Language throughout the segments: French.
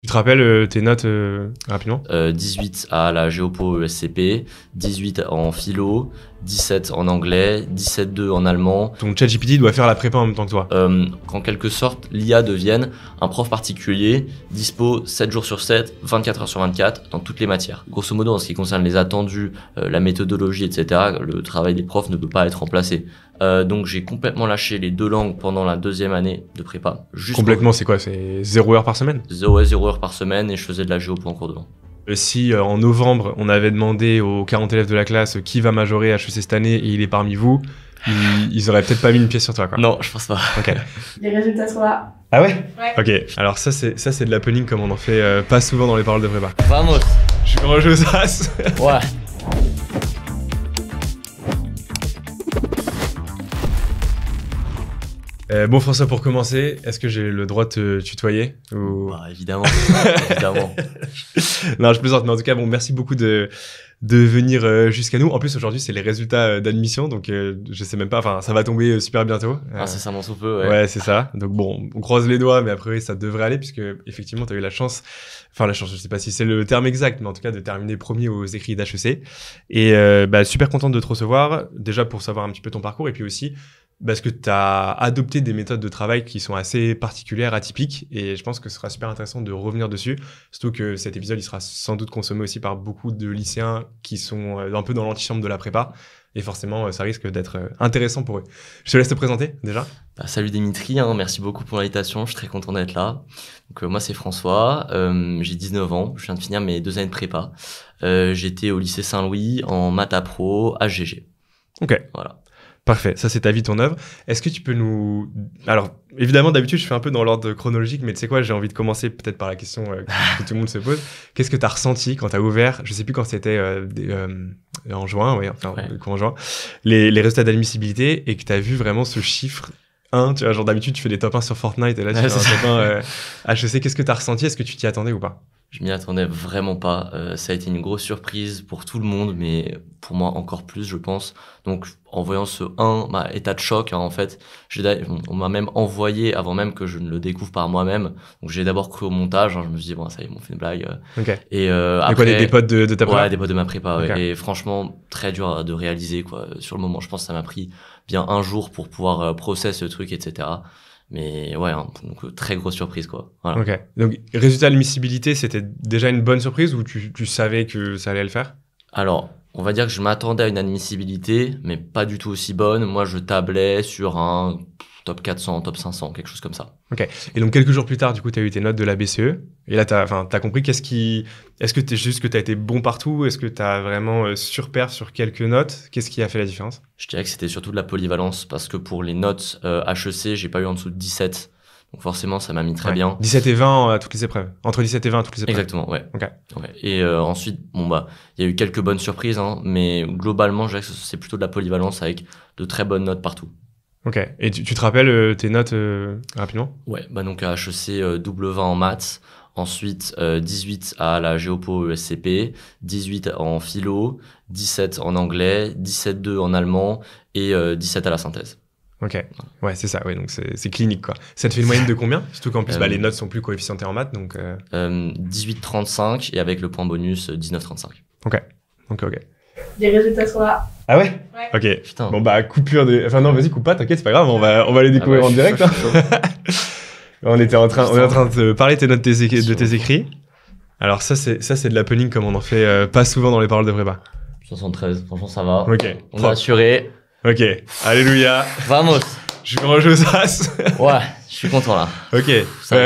Tu te rappelles tes notes rapidement? 18 à la Géopo ESCP, 18 en philo, 17 en anglais, 17,2 en allemand. Ton ChatGPT doit faire la prépa en même temps que toi. Qu'en quelque sorte, l'IA devienne un prof particulier, dispo 7 jours sur 7, 24 heures sur 24, dans toutes les matières. Grosso modo, en ce qui concerne les attendus, la méthodologie, etc., le travail des profs ne peut pas être remplacé. Donc j'ai complètement lâché les 2 langues pendant la 2e année de prépa. Complètement, c'est quoi? C'est 0 heure par semaine? 0 heures par semaine, et je faisais de la géopo en cours de vent. Si en novembre, on avait demandé aux 40 élèves de la classe qui va majorer HEC cette année et il est parmi vous, ils auraient peut-être pas mis une pièce sur toi, quoi. Non, je pense pas. Ok. Les résultats sont là. Ah ouais? Ouais. Ok, alors ça c'est de l'happening comme on en fait pas souvent dans les paroles de prépa. Vamos. Je suis comment jouer aux As. Ouais. Bon François, pour commencer, est-ce que j'ai le droit de te tutoyer ou... Bah, évidemment. Évidemment. Non, je plaisante, mais en tout cas, bon, merci beaucoup de venir jusqu'à nous. En plus, aujourd'hui, c'est les résultats d'admission, donc je sais même pas, enfin, ça va tomber super bientôt. Ah, c'est ça mon souffle, ouais. Ouais, c'est ça. Donc bon, on croise les doigts, mais après, ça devrait aller, puisque effectivement, tu as eu la chance, je sais pas si c'est le terme exact, mais en tout cas, de terminer premier aux écrits d'HEC. Et super contente de te recevoir, déjà pour savoir un petit peu ton parcours, et puis aussi parce que tu as adopté des méthodes de travail qui sont assez particulières, atypiques, et je pense que ce sera super intéressant de revenir dessus, surtout que cet épisode, il sera sans doute consommé aussi par beaucoup de lycéens qui sont un peu dans l'antichambre de la prépa, et forcément, ça risque d'être intéressant pour eux. Je te laisse te présenter, déjà. Salut Dimitri, merci beaucoup pour l'invitation, je suis très content d'être là. Donc moi c'est François, j'ai 19 ans, je viens de finir mes 2 années de prépa. J'étais au lycée Saint-Louis en maths pro HGG. Ok. Voilà. Parfait, ça c'est ta vie, ton œuvre. Est-ce que tu peux nous... Alors, évidemment, d'habitude, je fais un peu dans l'ordre chronologique, mais tu sais quoi, j'ai envie de commencer peut-être par la question que tout le monde se pose. Qu'est-ce que tu as ressenti quand tu as ouvert, je sais plus quand c'était en juin, en juin, les résultats d'admissibilité, et que tu as vu vraiment ce chiffre 1, tu vois, genre d'habitude, tu fais des top 1 sur Fortnite, et là, tu fais un top 1 HEC. Qu'est-ce que tu as ressenti? Est-ce que tu t'y attendais ou pas? Je m'y attendais vraiment pas. Ça a été une grosse surprise pour tout le monde, mais pour moi encore plus, je pense. Donc, en voyant ce 1, état de choc, en fait, on m'a même envoyé avant même que je ne le découvre par moi-même. Donc, j'ai d'abord cru au montage. Je me suis dit, bon, ça y est, ils m'ont fait une blague. Ok. Et après, quoi, des potes de ta prépa? Ouais, des potes de ma prépa. Okay. Ouais. Et franchement, très dur de réaliser, quoi. Sur le moment, je pense que ça m'a pris bien 1 jour pour pouvoir processer ce truc, etc. Mais ouais, donc très grosse surprise, quoi. Voilà. Ok. Donc, résultat d'admissibilité, c'était déjà une bonne surprise ou tu savais que ça allait le faire? Alors, on va dire que je m'attendais à une admissibilité, mais pas du tout aussi bonne. Moi, je tablais sur un top 400, top 500, quelque chose comme ça. Ok. Et donc, quelques jours plus tard, du coup, tu as eu tes notes de la BCE. Et là, t'as compris est-ce que t'es juste que tu as été bon partout? Est-ce que tu as vraiment surperf sur quelques notes? Qu'est-ce qui a fait la différence? Je dirais que c'était surtout de la polyvalence, parce que pour les notes HEC, j'ai pas eu en dessous de 17. Donc forcément, ça m'a mis très bien. 17 et 20 à toutes les épreuves. Entre 17 et 20 à toutes les épreuves. Exactement, ouais. Ok. Ouais. Et ensuite, il y a eu quelques bonnes surprises, mais globalement, je dirais que c'est plutôt de la polyvalence avec de très bonnes notes partout. Ok. Et tu te rappelles tes notes rapidement? Ouais, donc à HEC, double 20 en maths. Ensuite, 18 à la Géopo ESCP, 18 en philo, 17 en anglais, 17,2 en allemand et 17 à la synthèse. Ok, ouais, c'est ça, ouais, donc c'est clinique, quoi. Ça te fait une moyenne de combien? Surtout qu'en plus, les notes sont plus coefficientées en maths, donc... 18,35 et avec le point bonus, 19,35. Ok. Les résultats sont là. Ah ouais? Ouais. Ok. Putain. Bon, coupure de... Enfin non, vas-y, coupe pas, t'inquiète, c'est pas grave, on va les découvrir en direct. On est en train de parler de tes notes de tes écrits. Alors ça, c'est de l'happening comme on en fait pas souvent dans les paroles de prépa. 73, franchement, ça va. Ok. On a assuré. Ok, alléluia. Vamos. Je suis comment jouer aux As. Ouais, je suis content là. Ok. Ça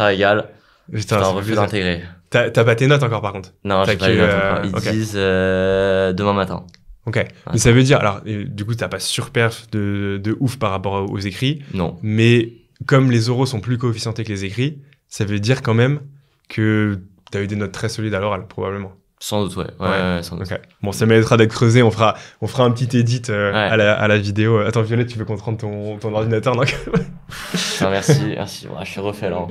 régale. Putain, c'est un refus d'intégrer. T'as pas tes notes encore par contre? Non, j'ai pas eu notes encore. Ils disent demain matin. Ok. Ouais. Mais ça veut dire, alors du coup, t'as pas surperf de ouf par rapport aux écrits. Non. Mais comme les oraux sont plus coefficientés que les écrits, ça veut dire quand même que t'as eu des notes très solides à l'oral, probablement. Sans doute, ouais, sans doute. Okay. Bon, ça méritera d'être creusé. On fera un petit edit à la vidéo. Attends, Violette, tu veux qu'on te rende ton ordinateur, non? Merci. Ouais, je suis refait là.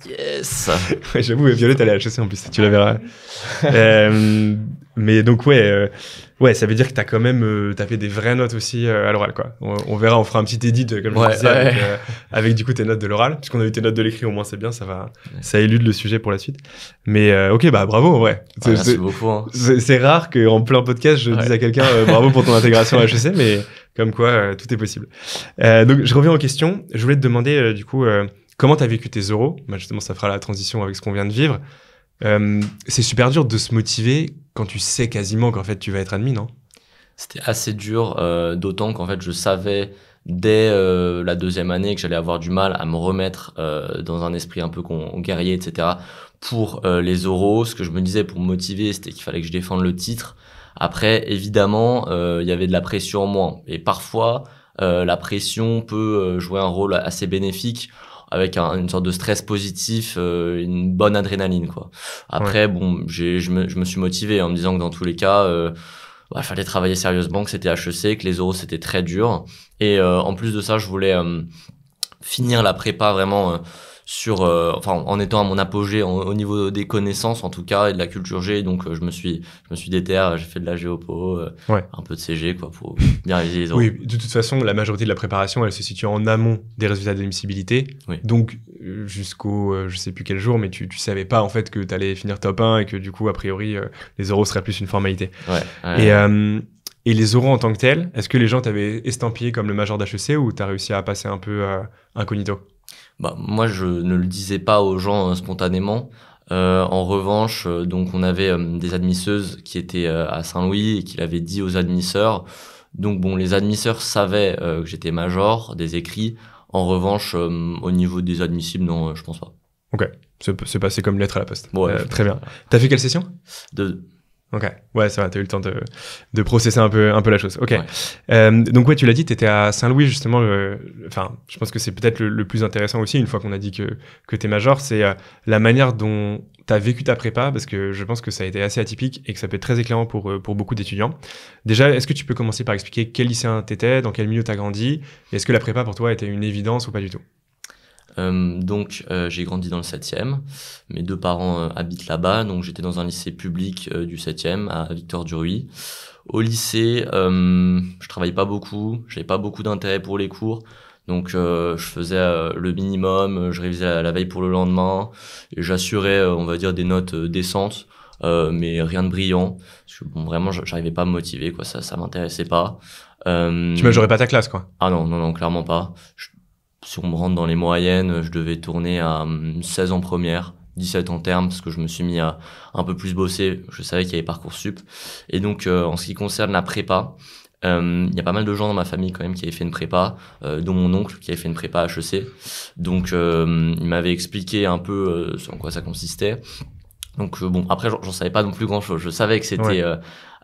Yes. Ouais, j'avoue, Violette, elle est HEC en plus, tu la verras. Mais donc, ouais, ça veut dire que t'as quand même tapé des vraies notes aussi à l'oral, quoi. On verra, on fera un petit edit, comme je disais, avec du coup tes notes de l'oral. Puisqu'on a eu tes notes de l'écrit, au moins c'est bien, ça élude le sujet pour la suite. Mais ok, bah bravo, ouais. Merci beaucoup. Hein. C'est rare qu'en plein podcast, je dise à quelqu'un bravo pour ton intégration à HEC, mais comme quoi, tout est possible. Donc, je reviens aux questions. Je voulais te demander, du coup, comment t'as vécu tes euros? Bah, justement, ça fera la transition avec ce qu'on vient de vivre. C'est super dur de se motiver quand tu sais quasiment qu'en fait tu vas être admis, non? C'était assez dur, d'autant qu'en fait je savais dès la deuxième année que j'allais avoir du mal à me remettre dans un esprit un peu guerrier, etc. pour les oraux. Ce que je me disais pour me motiver, c'était qu'il fallait que je défende le titre. Après, évidemment, il y avait de la pression en moi. Et parfois, la pression peut jouer un rôle assez bénéfique, avec une sorte de stress positif, une bonne adrénaline, quoi. Après, bon, je me suis motivé en me disant que dans tous les cas, fallait travailler sérieusement, que c'était HEC, que les oraux c'était très dur. Et en plus de ça, je voulais finir la prépa vraiment en étant à mon apogée au niveau des connaissances en tout cas et de la culture G. Donc je me suis déterré, j'ai fait de la géopo, un peu de CG, quoi, pour bien réviser les oraux. Oui, de toute façon, la majorité de la préparation, elle se situe en amont des résultats d'admissibilité. Oui. Donc jusqu'au je sais plus quel jour, mais tu savais pas en fait que tu allais finir top 1 et que du coup a priori les oraux seraient plus une formalité. Et les oraux en tant que tels, est-ce que les gens t'avaient estampillé comme le major d'HEC ou t'as réussi à passer un peu incognito? Moi, je ne le disais pas aux gens spontanément. En revanche, donc on avait des admisseuses qui étaient à Saint-Louis et qui l'avaient dit aux admisseurs. Donc bon, les admisseurs savaient que j'étais major, des écrits. En revanche, au niveau des admissibles, non, je pense pas. Ok, c'est passé comme lettre à la poste. Ouais, très bien. T'as fait quelle session? 2. Ok, ouais, ça va, t'as eu le temps de processer un peu la chose. Ok, donc ouais, tu l'as dit, t'étais à Saint-Louis justement. Je pense que c'est peut-être le plus intéressant aussi, une fois qu'on a dit que t'es major, c'est la manière dont t'as vécu ta prépa, parce que je pense que ça a été assez atypique et que ça peut être très éclairant pour beaucoup d'étudiants. Déjà, est-ce que tu peux commencer par expliquer quel lycéen t'étais, dans quel milieu t'as grandi, et est-ce que la prépa pour toi était une évidence ou pas du tout? J'ai grandi dans le 7e. Mes 2 parents habitent là-bas, donc j'étais dans un lycée public du 7e à Victor-Duruy. Au lycée, je travaillais pas beaucoup, j'avais pas beaucoup d'intérêt pour les cours, donc je faisais le minimum, je révisais la veille pour le lendemain, et j'assurais, on va dire, des notes décentes, mais rien de brillant, parce que bon, vraiment, j'arrivais pas à me motiver, quoi, ça m'intéressait pas. Tu majorais pas ta classe, quoi? Ah non, clairement pas. Si on me rentre dans les moyennes, je devais tourner à 16 en première, 17 en terme, parce que je me suis mis à un peu plus bosser. Je savais qu'il y avait Parcoursup. Et donc, en ce qui concerne la prépa, il y a pas mal de gens dans ma famille quand même qui avaient fait une prépa, dont mon oncle qui avait fait une prépa HEC. Donc, il m'avait expliqué un peu en quoi ça consistait. Donc, bon, après, j'en savais pas non plus grand-chose. Je savais que c'était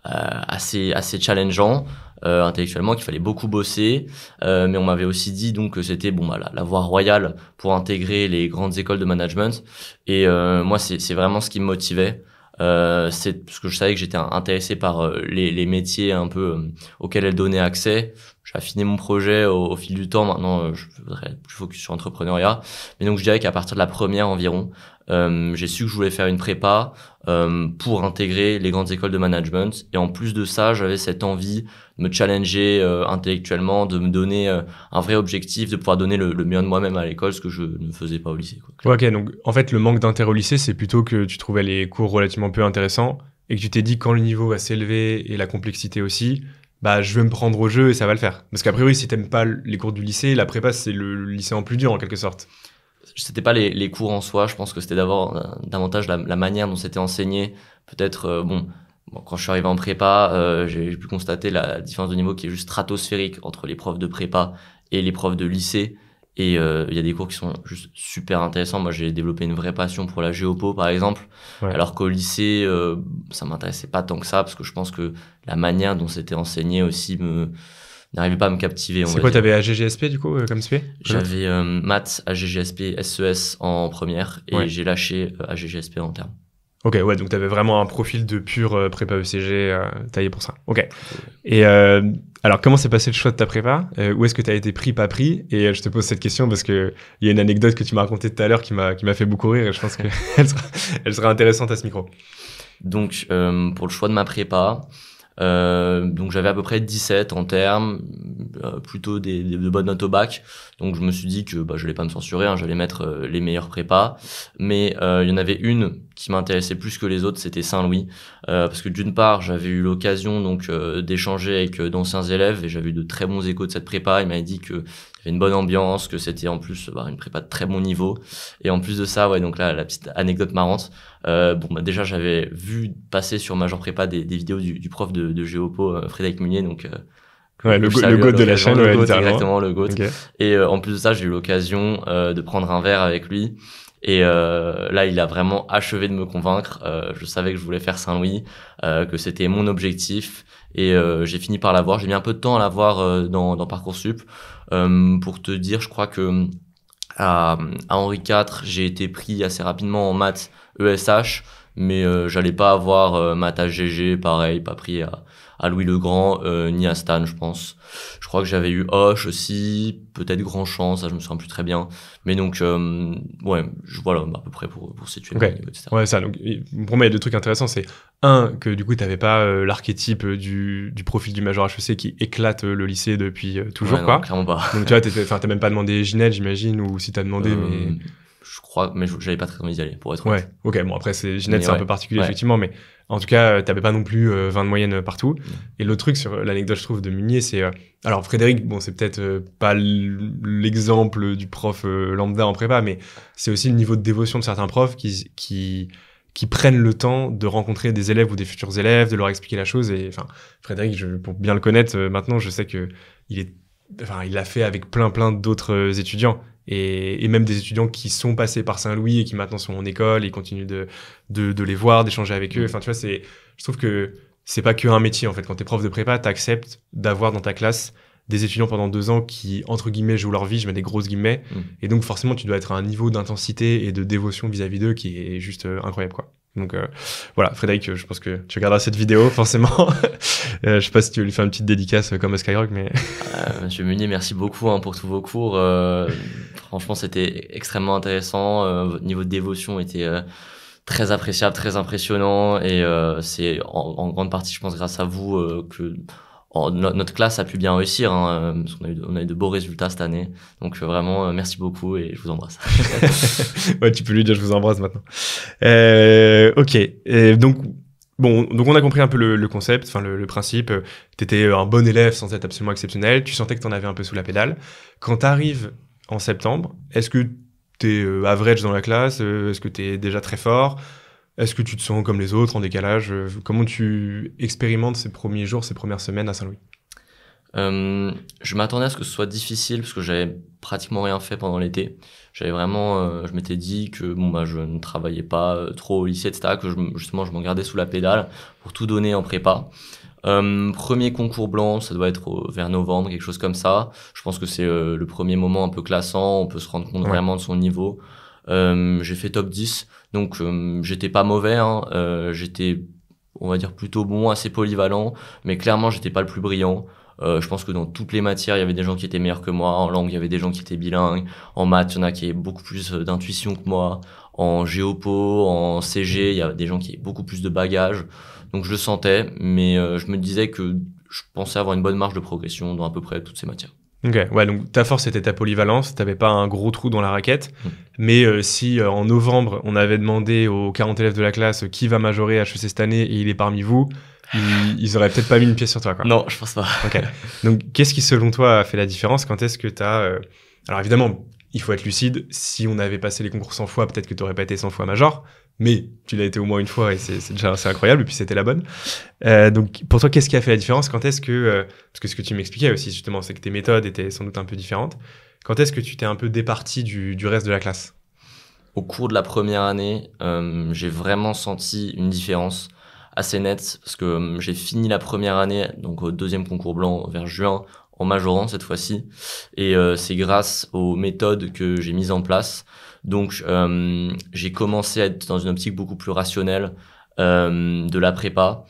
assez challengeant. Intellectuellement, qu'il fallait beaucoup bosser, mais on m'avait aussi dit donc que c'était la voie royale pour intégrer les grandes écoles de management. Et moi, c'est vraiment ce qui me motivait. C'est parce que je savais que j'étais intéressé par les métiers un peu auxquels elles donnaient accès. J'ai affiné mon projet au fil du temps. Maintenant, je voudrais être plus focus sur l'entrepreneuriat. Mais donc, je dirais qu'à partir de la première environ, j'ai su que je voulais faire une prépa pour intégrer les grandes écoles de management. Et en plus de ça, j'avais cette envie de me challenger intellectuellement, de me donner un vrai objectif, de pouvoir donner le meilleur de moi-même à l'école, ce que je ne faisais pas au lycée, quoi. Ok, donc en fait, le manque d'intérêt au lycée, c'est plutôt que tu trouvais les cours relativement peu intéressants et que tu t'es dit quand le niveau va s'élever et la complexité aussi, je vais me prendre au jeu et ça va le faire. Parce qu'a priori, si t'aimes pas les cours du lycée, la prépa, c'est le lycée en plus dur en quelque sorte. C'était pas les cours en soi, je pense que c'était davantage la manière dont c'était enseigné. Peut-être, quand je suis arrivé en prépa, j'ai pu constater la différence de niveau qui est juste stratosphérique entre les profs de prépa et les profs de lycée. Et il y a des cours qui sont juste super intéressants. Moi, j'ai développé une vraie passion pour la géopo, par exemple. Ouais. Alors qu'au lycée, ça m'intéressait pas tant que ça, parce que je pense que la manière dont c'était enseigné aussi n'arrivait pas à me captiver. C'est quoi, t'avais AGGSP du coup comme SP? J'avais maths, AGGSP, SES en première et j'ai lâché AGGSP en terme. Ok, ouais, donc t'avais vraiment un profil de pur prépa ECG taillé pour ça. Ok. Et alors, comment s'est passé le choix de ta prépa? Où est-ce que t'as été pris, pas pris? Et je te pose cette question parce que il y a une anecdote que tu m'as racontée tout à l'heure qui m'a fait beaucoup rire et je pense que elle sera intéressante à ce micro. Donc pour le choix de ma prépa, donc j'avais à peu près 17 en termes, plutôt de bonnes notes au bac. Donc je me suis dit que j'allais pas me censurer, j'allais mettre les meilleures prépas. Mais il y en avait une qui m'intéressait plus que les autres, c'était Saint-Louis, parce que d'une part j'avais eu l'occasion donc d'échanger avec d'anciens élèves et j'avais eu de très bons échos de cette prépa. Ils m'avaient dit que il y avait une bonne ambiance, que c'était en plus une prépa de très bon niveau. Et en plus de ça, donc là la petite anecdote marrante. Déjà j'avais vu passer sur Major Prépa des vidéos du prof de Géopo, Frédéric Munier, donc le GOAT de la chaîne, le GOAT, littéralement. Exactement, le GOAT. Okay. Et en plus de ça, j'ai eu l'occasion de prendre un verre avec lui. Et là, il a vraiment achevé de me convaincre. Je savais que je voulais faire Saint-Louis, que c'était mon objectif. Et j'ai fini par l'avoir. J'ai mis un peu de temps à l'avoir dans Parcoursup. Pour te dire, je crois que à Henri IV, j'ai été pris assez rapidement en maths ESH, mais j'allais pas avoir maths HGG, pareil, pas pris à Louis le Grand, ni à Stan, je pense. Je crois que j'avais eu Hoche aussi, peut-être Grand Champ, ça je me souviens plus très bien. Mais donc, voilà, à peu près pour situer mon niveau, etc. Ouais, ça. Donc, pour moi, il y a deux trucs intéressants. C'est un, que du coup, t'avais pas l'archétype du profil du Major HEC qui éclate le lycée depuis toujours, quoi. Non, clairement pas. Donc, tu vois, t'as même pas demandé Ginette, j'imagine, ou si t'as demandé, mais... Je crois, mais j'avais pas très envie d'y aller, pour être honnête. Ouais, ok, bon, après, Ginette, c'est un peu particulier, effectivement, mais en tout cas, t'avais pas non plus 20 de moyenne partout. Et l'autre truc sur l'anecdote, je trouve, de Munier, c'est... alors, Frédéric, bon, c'est peut-être pas l'exemple du prof lambda en prépa, mais c'est aussi le niveau de dévotion de certains profs qui prennent le temps de rencontrer des élèves ou des futurs élèves, de leur expliquer la chose. Et enfin, Frédéric, pour bien le connaître, maintenant, je sais que il l'a fait avec plein d'autres étudiants. Et même des étudiants qui sont passés par Saint-Louis et qui maintenant sont en école et continuent de les voir, d'échanger avec eux. Enfin, tu vois, je trouve que c'est pas qu'un métier, en fait. Quand t'es prof de prépa, t'acceptes d'avoir dans ta classe des étudiants pendant 2 ans qui, entre guillemets, jouent leur vie, je mets des grosses guillemets. Et donc, forcément, tu dois être à un niveau d'intensité et de dévotion vis-à-vis d'eux qui est juste incroyable, quoi. Donc, voilà, Frédéric, je pense que tu regarderas cette vidéo, forcément. Je sais pas si tu veux lui faire une petite dédicace comme à Skyrock, mais... Monsieur Munier, merci beaucoup pour tous vos cours. Franchement, c'était extrêmement intéressant. Votre niveau de dévotion était très appréciable, très impressionnant. Et c'est en grande partie, je pense, grâce à vous que notre classe a pu bien réussir. Parce qu'on a eu de beaux résultats cette année. Donc vraiment, merci beaucoup et je vous embrasse. Ouais, tu peux lui dire je vous embrasse maintenant. Ok. Donc on a compris un peu le concept, enfin le principe. T'étais un bon élève sans être absolument exceptionnel. Tu sentais que t'en avais un peu sous la pédale. Quand t'arrives en septembre, est-ce que t'es average dans la classe? Est-ce que t'es déjà très fort? Est-ce que tu te sens comme les autres, en décalage? Comment tu expérimentes ces premiers jours, ces premières semaines à Saint-Louis? Je m'attendais à ce que ce soit difficile parce que j'avais pratiquement rien fait pendant l'été. J'avais vraiment, je m'étais dit que je ne travaillais pas trop au lycée, etc., que justement je m'en gardais sous la pédale pour tout donner en prépa. Premier concours blanc, ça doit être vers novembre, quelque chose comme ça. Je pense que c'est le premier moment un peu classant, on peut se rendre compte vraiment de son niveau. J'ai fait top 10, donc j'étais pas mauvais, j'étais, on va dire, plutôt bon, assez polyvalent, mais clairement j'étais pas le plus brillant. Je pense que dans toutes les matières, il y avait des gens qui étaient meilleurs que moi. En langue, il y avait des gens qui étaient bilingues. En maths, il y en a qui avaient beaucoup plus d'intuition que moi. En géopo, en CG, il y a des gens qui avaient beaucoup plus de bagages. Donc je le sentais, mais je me disais que je pensais avoir une bonne marge de progression dans à peu près toutes ces matières. Ok, ouais, donc ta force c'était ta polyvalence, t'avais pas un gros trou dans la raquette, mais si en novembre on avait demandé aux 40 élèves de la classe qui va majorer HEC cette année et il est parmi vous, ils auraient peut-être pas mis une pièce sur toi, quoi. Non, je pense pas. Ok. Donc qu'est-ce qui selon toi a fait la différence? Quand est-ce que t'as... Alors évidemment, il faut être lucide, si on avait passé les concours 100 fois, peut-être que t'aurais pas été 100 fois major, mais tu l'as été au moins une fois et c'est déjà assez incroyable, et puis c'était la bonne. Donc pour toi, qu'est-ce qui a fait la différence? Quand est-ce que... parce que ce que tu m'expliquais aussi, justement, c'est que tes méthodes étaient sans doute un peu différentes. Quand est-ce que tu t'es un peu départi du reste de la classe? Au cours de la première année, j'ai vraiment senti une différence assez nette, parce que j'ai fini la première année, donc au deuxième concours blanc vers juin, en majorant cette fois-ci, et c'est grâce aux méthodes que j'ai mises en place. Donc j'ai commencé à être dans une optique beaucoup plus rationnelle de la prépa,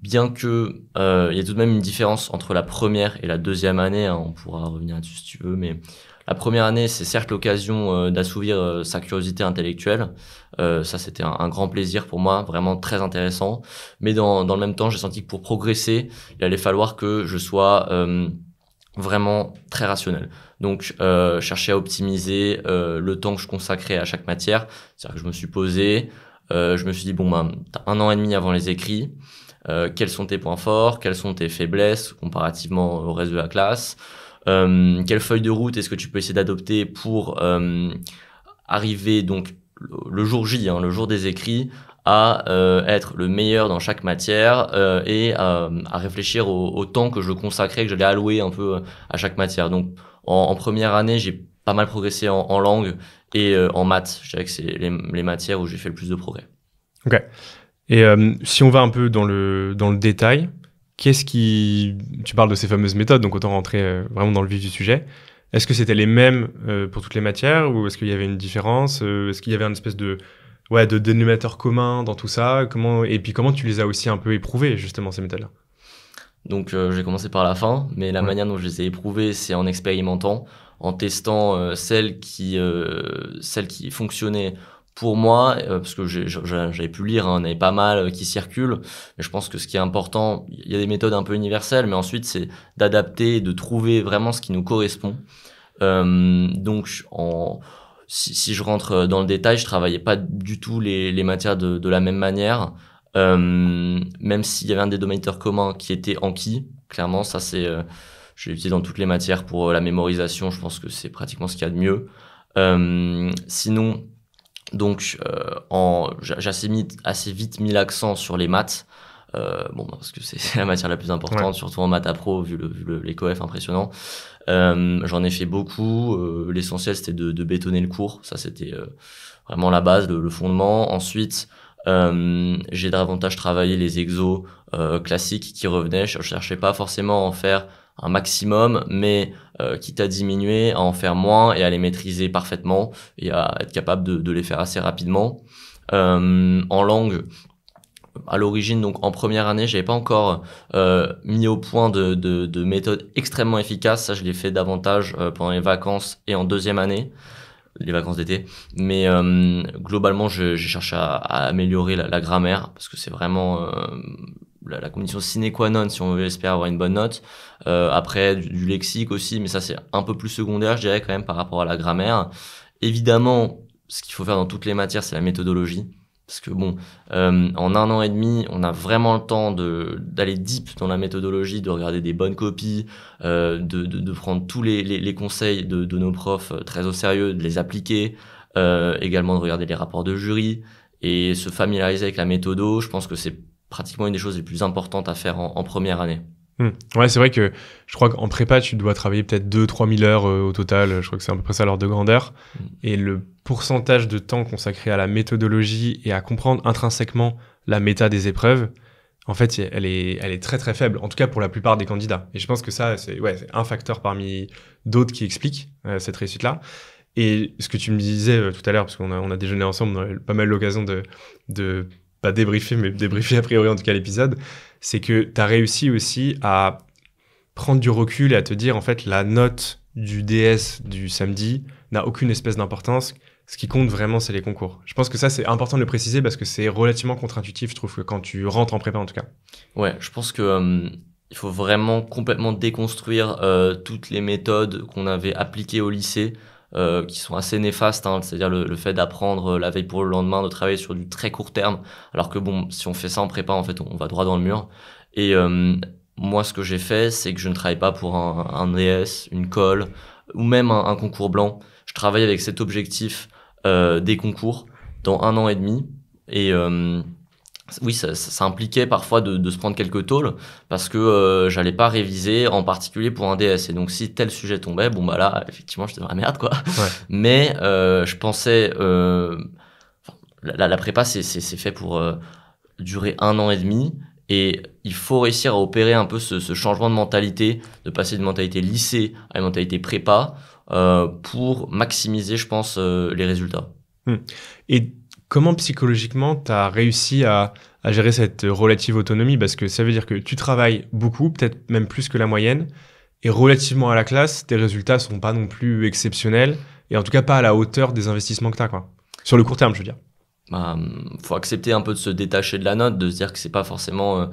bien que il y a tout de même une différence entre la première et la deuxième année, on pourra revenir là-dessus si tu veux, mais La première année, c'est certes l'occasion d'assouvir sa curiosité intellectuelle. Ça, c'était un grand plaisir pour moi, vraiment très intéressant. Mais dans le même temps, j'ai senti que pour progresser, il allait falloir que je sois vraiment très rationnel. Donc, chercher à optimiser le temps que je consacrais à chaque matière. C'est-à-dire que je me suis posé, je me suis dit, bon, ben, t'as 1 an et demi avant les écrits. Quels sont tes points forts, quelles sont tes faiblesses comparativement au reste de la classe, quelle feuille de route est-ce que tu peux essayer d'adopter pour arriver donc le jour J, le jour des écrits, à être le meilleur dans chaque matière et à réfléchir au temps que je consacrais, que j'allais allouer un peu à chaque matière. Donc en première année, j'ai pas mal progressé en langue et en maths. Je dirais que c'est les matières où j'ai fait le plus de progrès. Ok. Et si on va un peu dans le détail, tu parles de ces fameuses méthodes, donc autant rentrer vraiment dans le vif du sujet. Est-ce que c'était les mêmes pour toutes les matières ou est-ce qu'il y avait une différence? Est-ce qu'il y avait une espèce de dénominateur commun dans tout ça? Et puis comment tu les as aussi un peu éprouvées, justement, ces méthodes-là? Donc j'ai commencé par la fin, mais la manière dont je les ai éprouvées, c'est en expérimentant, en testant celles qui fonctionnaient pour moi, parce que j'avais pu lire, on avait pas mal qui circulent, mais je pense que ce qui est important, il y a des méthodes un peu universelles, mais ensuite c'est d'adapter et de trouver vraiment ce qui nous correspond. Donc si je rentre dans le détail, je travaillais pas du tout les matières de la même manière, même s'il y avait un dénominateur commun qui était Anki. Clairement, ça je l'ai utilisé dans toutes les matières pour la mémorisation, je pense que c'est pratiquement ce qu'il y a de mieux. Sinon, donc j'ai assez vite mis l'accent sur les maths, parce que c'est la matière la plus importante, surtout en maths appro vu les coefs impressionnants. J'en ai fait beaucoup, l'essentiel c'était de bétonner le cours, ça c'était vraiment la base, le fondement. Ensuite j'ai davantage travaillé les exos classiques qui revenaient. Je cherchais pas forcément à en faire un maximum, mais quitte à diminuer, à en faire moins et à les maîtriser parfaitement et à être capable de les faire assez rapidement. En langue, à l'origine, donc en première année, j'avais pas encore mis au point de méthodes extrêmement efficaces. Ça, je l'ai fait davantage pendant les vacances et en deuxième année, les vacances d'été. Mais globalement, j'ai cherché à améliorer la grammaire parce que c'est vraiment la condition sine qua non si on veut espérer avoir une bonne note. Après, du lexique aussi, mais ça, c'est un peu plus secondaire, je dirais, quand même, par rapport à la grammaire. Évidemment, ce qu'il faut faire dans toutes les matières, c'est la méthodologie. Parce que en 1 an et demi, on a vraiment le temps d'aller deep dans la méthodologie, de regarder des bonnes copies, de prendre tous les conseils de nos profs très au sérieux, de les appliquer, également de regarder les rapports de jury et se familiariser avec la méthodo. Je pense que c'est pratiquement une des choses les plus importantes à faire en première année. Ouais, c'est vrai que je crois qu'en prépa, tu dois travailler peut-être 2-3 000 heures au total. Je crois que c'est à peu près ça l'ordre de grandeur. Et le pourcentage de temps consacré à la méthodologie et à comprendre intrinsèquement la méta des épreuves, en fait, elle est très très faible, en tout cas pour la plupart des candidats. Et je pense que ça, c'est un facteur parmi d'autres qui explique cette réussite-là. Et ce que tu me disais tout à l'heure, parce qu'on a déjeuné ensemble, on a eu pas mal l'occasion de pas débriefer, mais débriefer a priori en tout cas l'épisode, c'est que tu as réussi aussi à prendre du recul et à te dire, en fait, la note du DS du samedi n'a aucune espèce d'importance. Ce qui compte vraiment, c'est les concours. Je pense que ça, c'est important de le préciser parce que c'est relativement contre-intuitif, je trouve, que quand tu rentres en prépa, en tout cas. Ouais, je pense que il faut vraiment complètement déconstruire toutes les méthodes qu'on avait appliquées au lycée, qui sont assez néfastes, c'est-à-dire le fait d'apprendre la veille pour le lendemain, de travailler sur du très court terme, alors que si on fait ça en prépa, en fait, on va droit dans le mur. Et moi, ce que j'ai fait, c'est que je ne travaille pas pour un DS, une colle, ou même un concours blanc. Je travaille avec cet objectif des concours dans 1 an et demi. Et oui, ça impliquait parfois de se prendre quelques tôles parce que j'allais pas réviser en particulier pour un DS. Et donc, si tel sujet tombait, là, effectivement, j'étais dans la merde, quoi. Ouais. Mais je pensais... la prépa, c'est fait pour durer 1 an et demi. Et il faut réussir à opérer un peu ce changement de mentalité, de passer d'une mentalité lycée à une mentalité prépa pour maximiser, je pense, les résultats. Et comment psychologiquement tu as réussi à gérer cette relative autonomie? Parce que ça veut dire que tu travailles beaucoup, peut-être même plus que la moyenne, et relativement à la classe, tes résultats sont pas non plus exceptionnels, et en tout cas pas à la hauteur des investissements que tu as, quoi. Sur le court terme, je veux dire. Bah, faut accepter un peu de se détacher de la note, de se dire que c'est pas forcément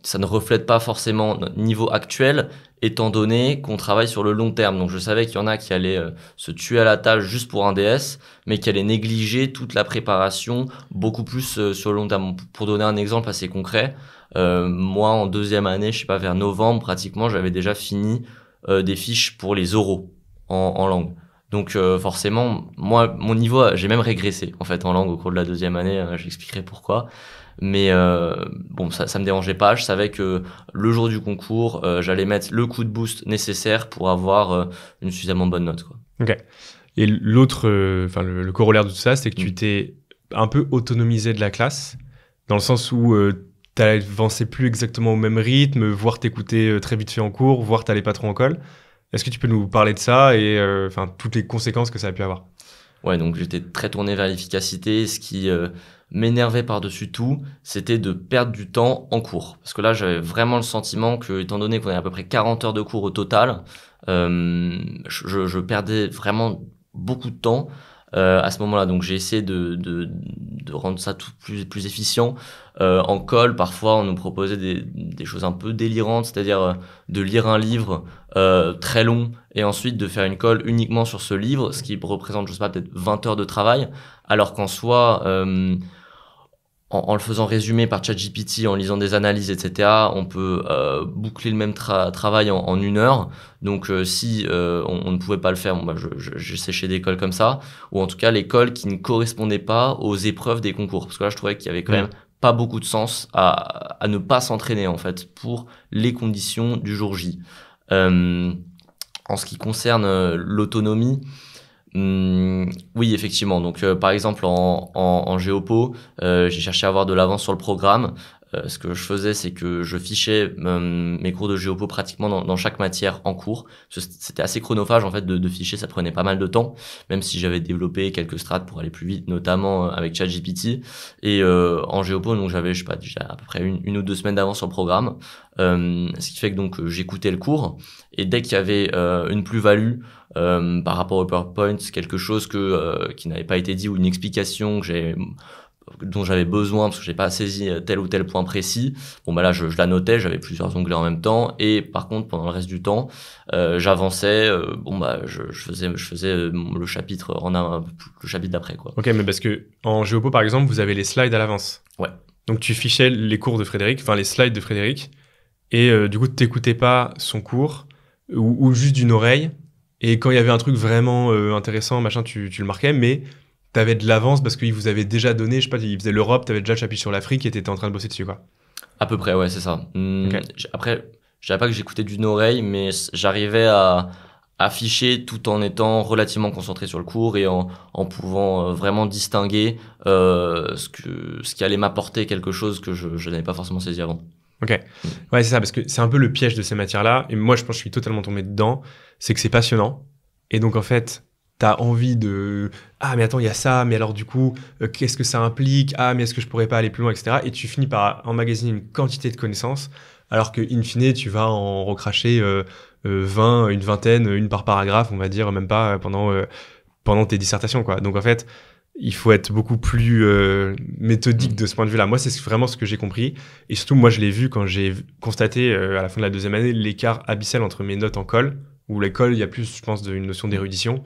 ça ne reflète pas forcément notre niveau actuel, étant donné qu'on travaille sur le long terme. Donc je savais qu'il y en a qui allaient se tuer à la tâche juste pour un DS, mais qui allaient négliger toute la préparation beaucoup plus sur le long terme. Pour donner un exemple assez concret, moi en deuxième année, je sais pas, vers novembre pratiquement, j'avais déjà fini des fiches pour les oraux en langue. Donc forcément, moi, mon niveau, j'ai même régressé en fait en langue au cours de la deuxième année. J'expliquerai pourquoi. Mais bon, ça me dérangeait pas. Je savais que le jour du concours, j'allais mettre le coup de boost nécessaire pour avoir une suffisamment bonne note, quoi. Ok. Et l'autre, enfin le corollaire de tout ça, c'est que tu t'es un peu autonomisé de la classe, dans le sens où t'avançais plus exactement au même rythme, voire t'écoutais très vite fait en cours, voire t'allais pas trop en colle. Est-ce que tu peux nous parler de ça et toutes les conséquences que ça a pu avoir? Ouais, donc j'étais très tourné vers l'efficacité. Ce qui m'énervait par-dessus tout, c'était de perdre du temps en cours. Parce que là, j'avais vraiment le sentiment que, étant donné qu'on avait à peu près 40 heures de cours au total, je perdais vraiment beaucoup de temps à ce moment-là. Donc j'ai essayé de rendre ça tout plus efficient. En colle, parfois, on nous proposait des choses un peu délirantes, c'est-à-dire de lire un livre très long et ensuite de faire une colle uniquement sur ce livre, ce qui représente, je sais pas, peut-être 20 heures de travail, alors qu'en soi, en le faisant résumer par ChatGPT, en lisant des analyses, etc., on peut boucler le même travail en 1 heure. Donc si on ne pouvait pas le faire, bon, bah, j'ai séché des colles comme ça, ou en tout cas les colles qui ne correspondaient pas aux épreuves des concours. Parce que là, je trouvais qu'il y avait quand même pas beaucoup de sens à ne pas s'entraîner en fait pour les conditions du jour J. En ce qui concerne l'autonomie, oui, effectivement. Donc, par exemple, en géopo, j'ai cherché à avoir de l'avance sur le programme. Ce que je faisais, c'est que je fichais mes cours de géopo pratiquement dans chaque matière en cours. C'était assez chronophage en fait de ficher, ça prenait pas mal de temps, même si j'avais développé quelques strats pour aller plus vite, notamment avec ChatGPT. Et en géopo, donc j'avais, je sais pas, déjà à peu près une ou 2 semaines d'avance sur le programme. Ce qui fait que donc j'écoutais le cours et dès qu'il y avait une plus-value par rapport au PowerPoint, quelque chose qui n'avait pas été dit ou une explication dont j'avais besoin parce que j'ai pas saisi tel ou tel point précis, bon bah là je la notais, j'avais plusieurs onglets en même temps et par contre pendant le reste du temps j'avançais, bon bah je faisais le chapitre le chapitre d'après, quoi. Ok, mais parce que en géopo par exemple vous avez les slides à l'avance. Ouais. Donc tu fichais les cours de Frédéric, enfin les slides de Frédéric et du coup t'écoutais pas son cours ou juste d'une oreille et quand il y avait un truc vraiment intéressant machin tu le marquais, mais t'avais de l'avance parce qu'il vous avait déjà donné, je sais pas, il faisait l'Europe, t'avais déjà le chapitre sur l'Afrique et t'étais en train de bosser dessus, quoi. À peu près, ouais, c'est ça. Okay. Après, je dirais pas que j'écoutais d'une oreille, mais j'arrivais à afficher tout en étant relativement concentré sur le cours et en pouvant vraiment distinguer ce qui allait m'apporter quelque chose que je n'avais pas forcément saisi avant. Ok. Ouais, c'est ça, parce que c'est un peu le piège de ces matières-là. Et moi, je pense que je suis totalement tombé dedans. C'est que c'est passionnant. Et donc, en fait, t'as envie de « Ah, mais attends, il y a ça, mais alors du coup, qu'est-ce que ça implique? Ah, mais est-ce que je pourrais pas aller plus loin, etc. » Et tu finis par emmagasiner une quantité de connaissances, alors que in fine, tu vas en recracher 20, une vingtaine, une par paragraphe, on va dire, même pas pendant tes dissertations, quoi. Donc en fait, il faut être beaucoup plus méthodique de ce point de vue-là. Moi, c'est vraiment ce que j'ai compris. Et surtout, moi, je l'ai vu quand j'ai constaté, à la fin de la deuxième année, l'écart abyssal entre mes notes en colle, où l'école, il y a plus, je pense, une notion d'érudition,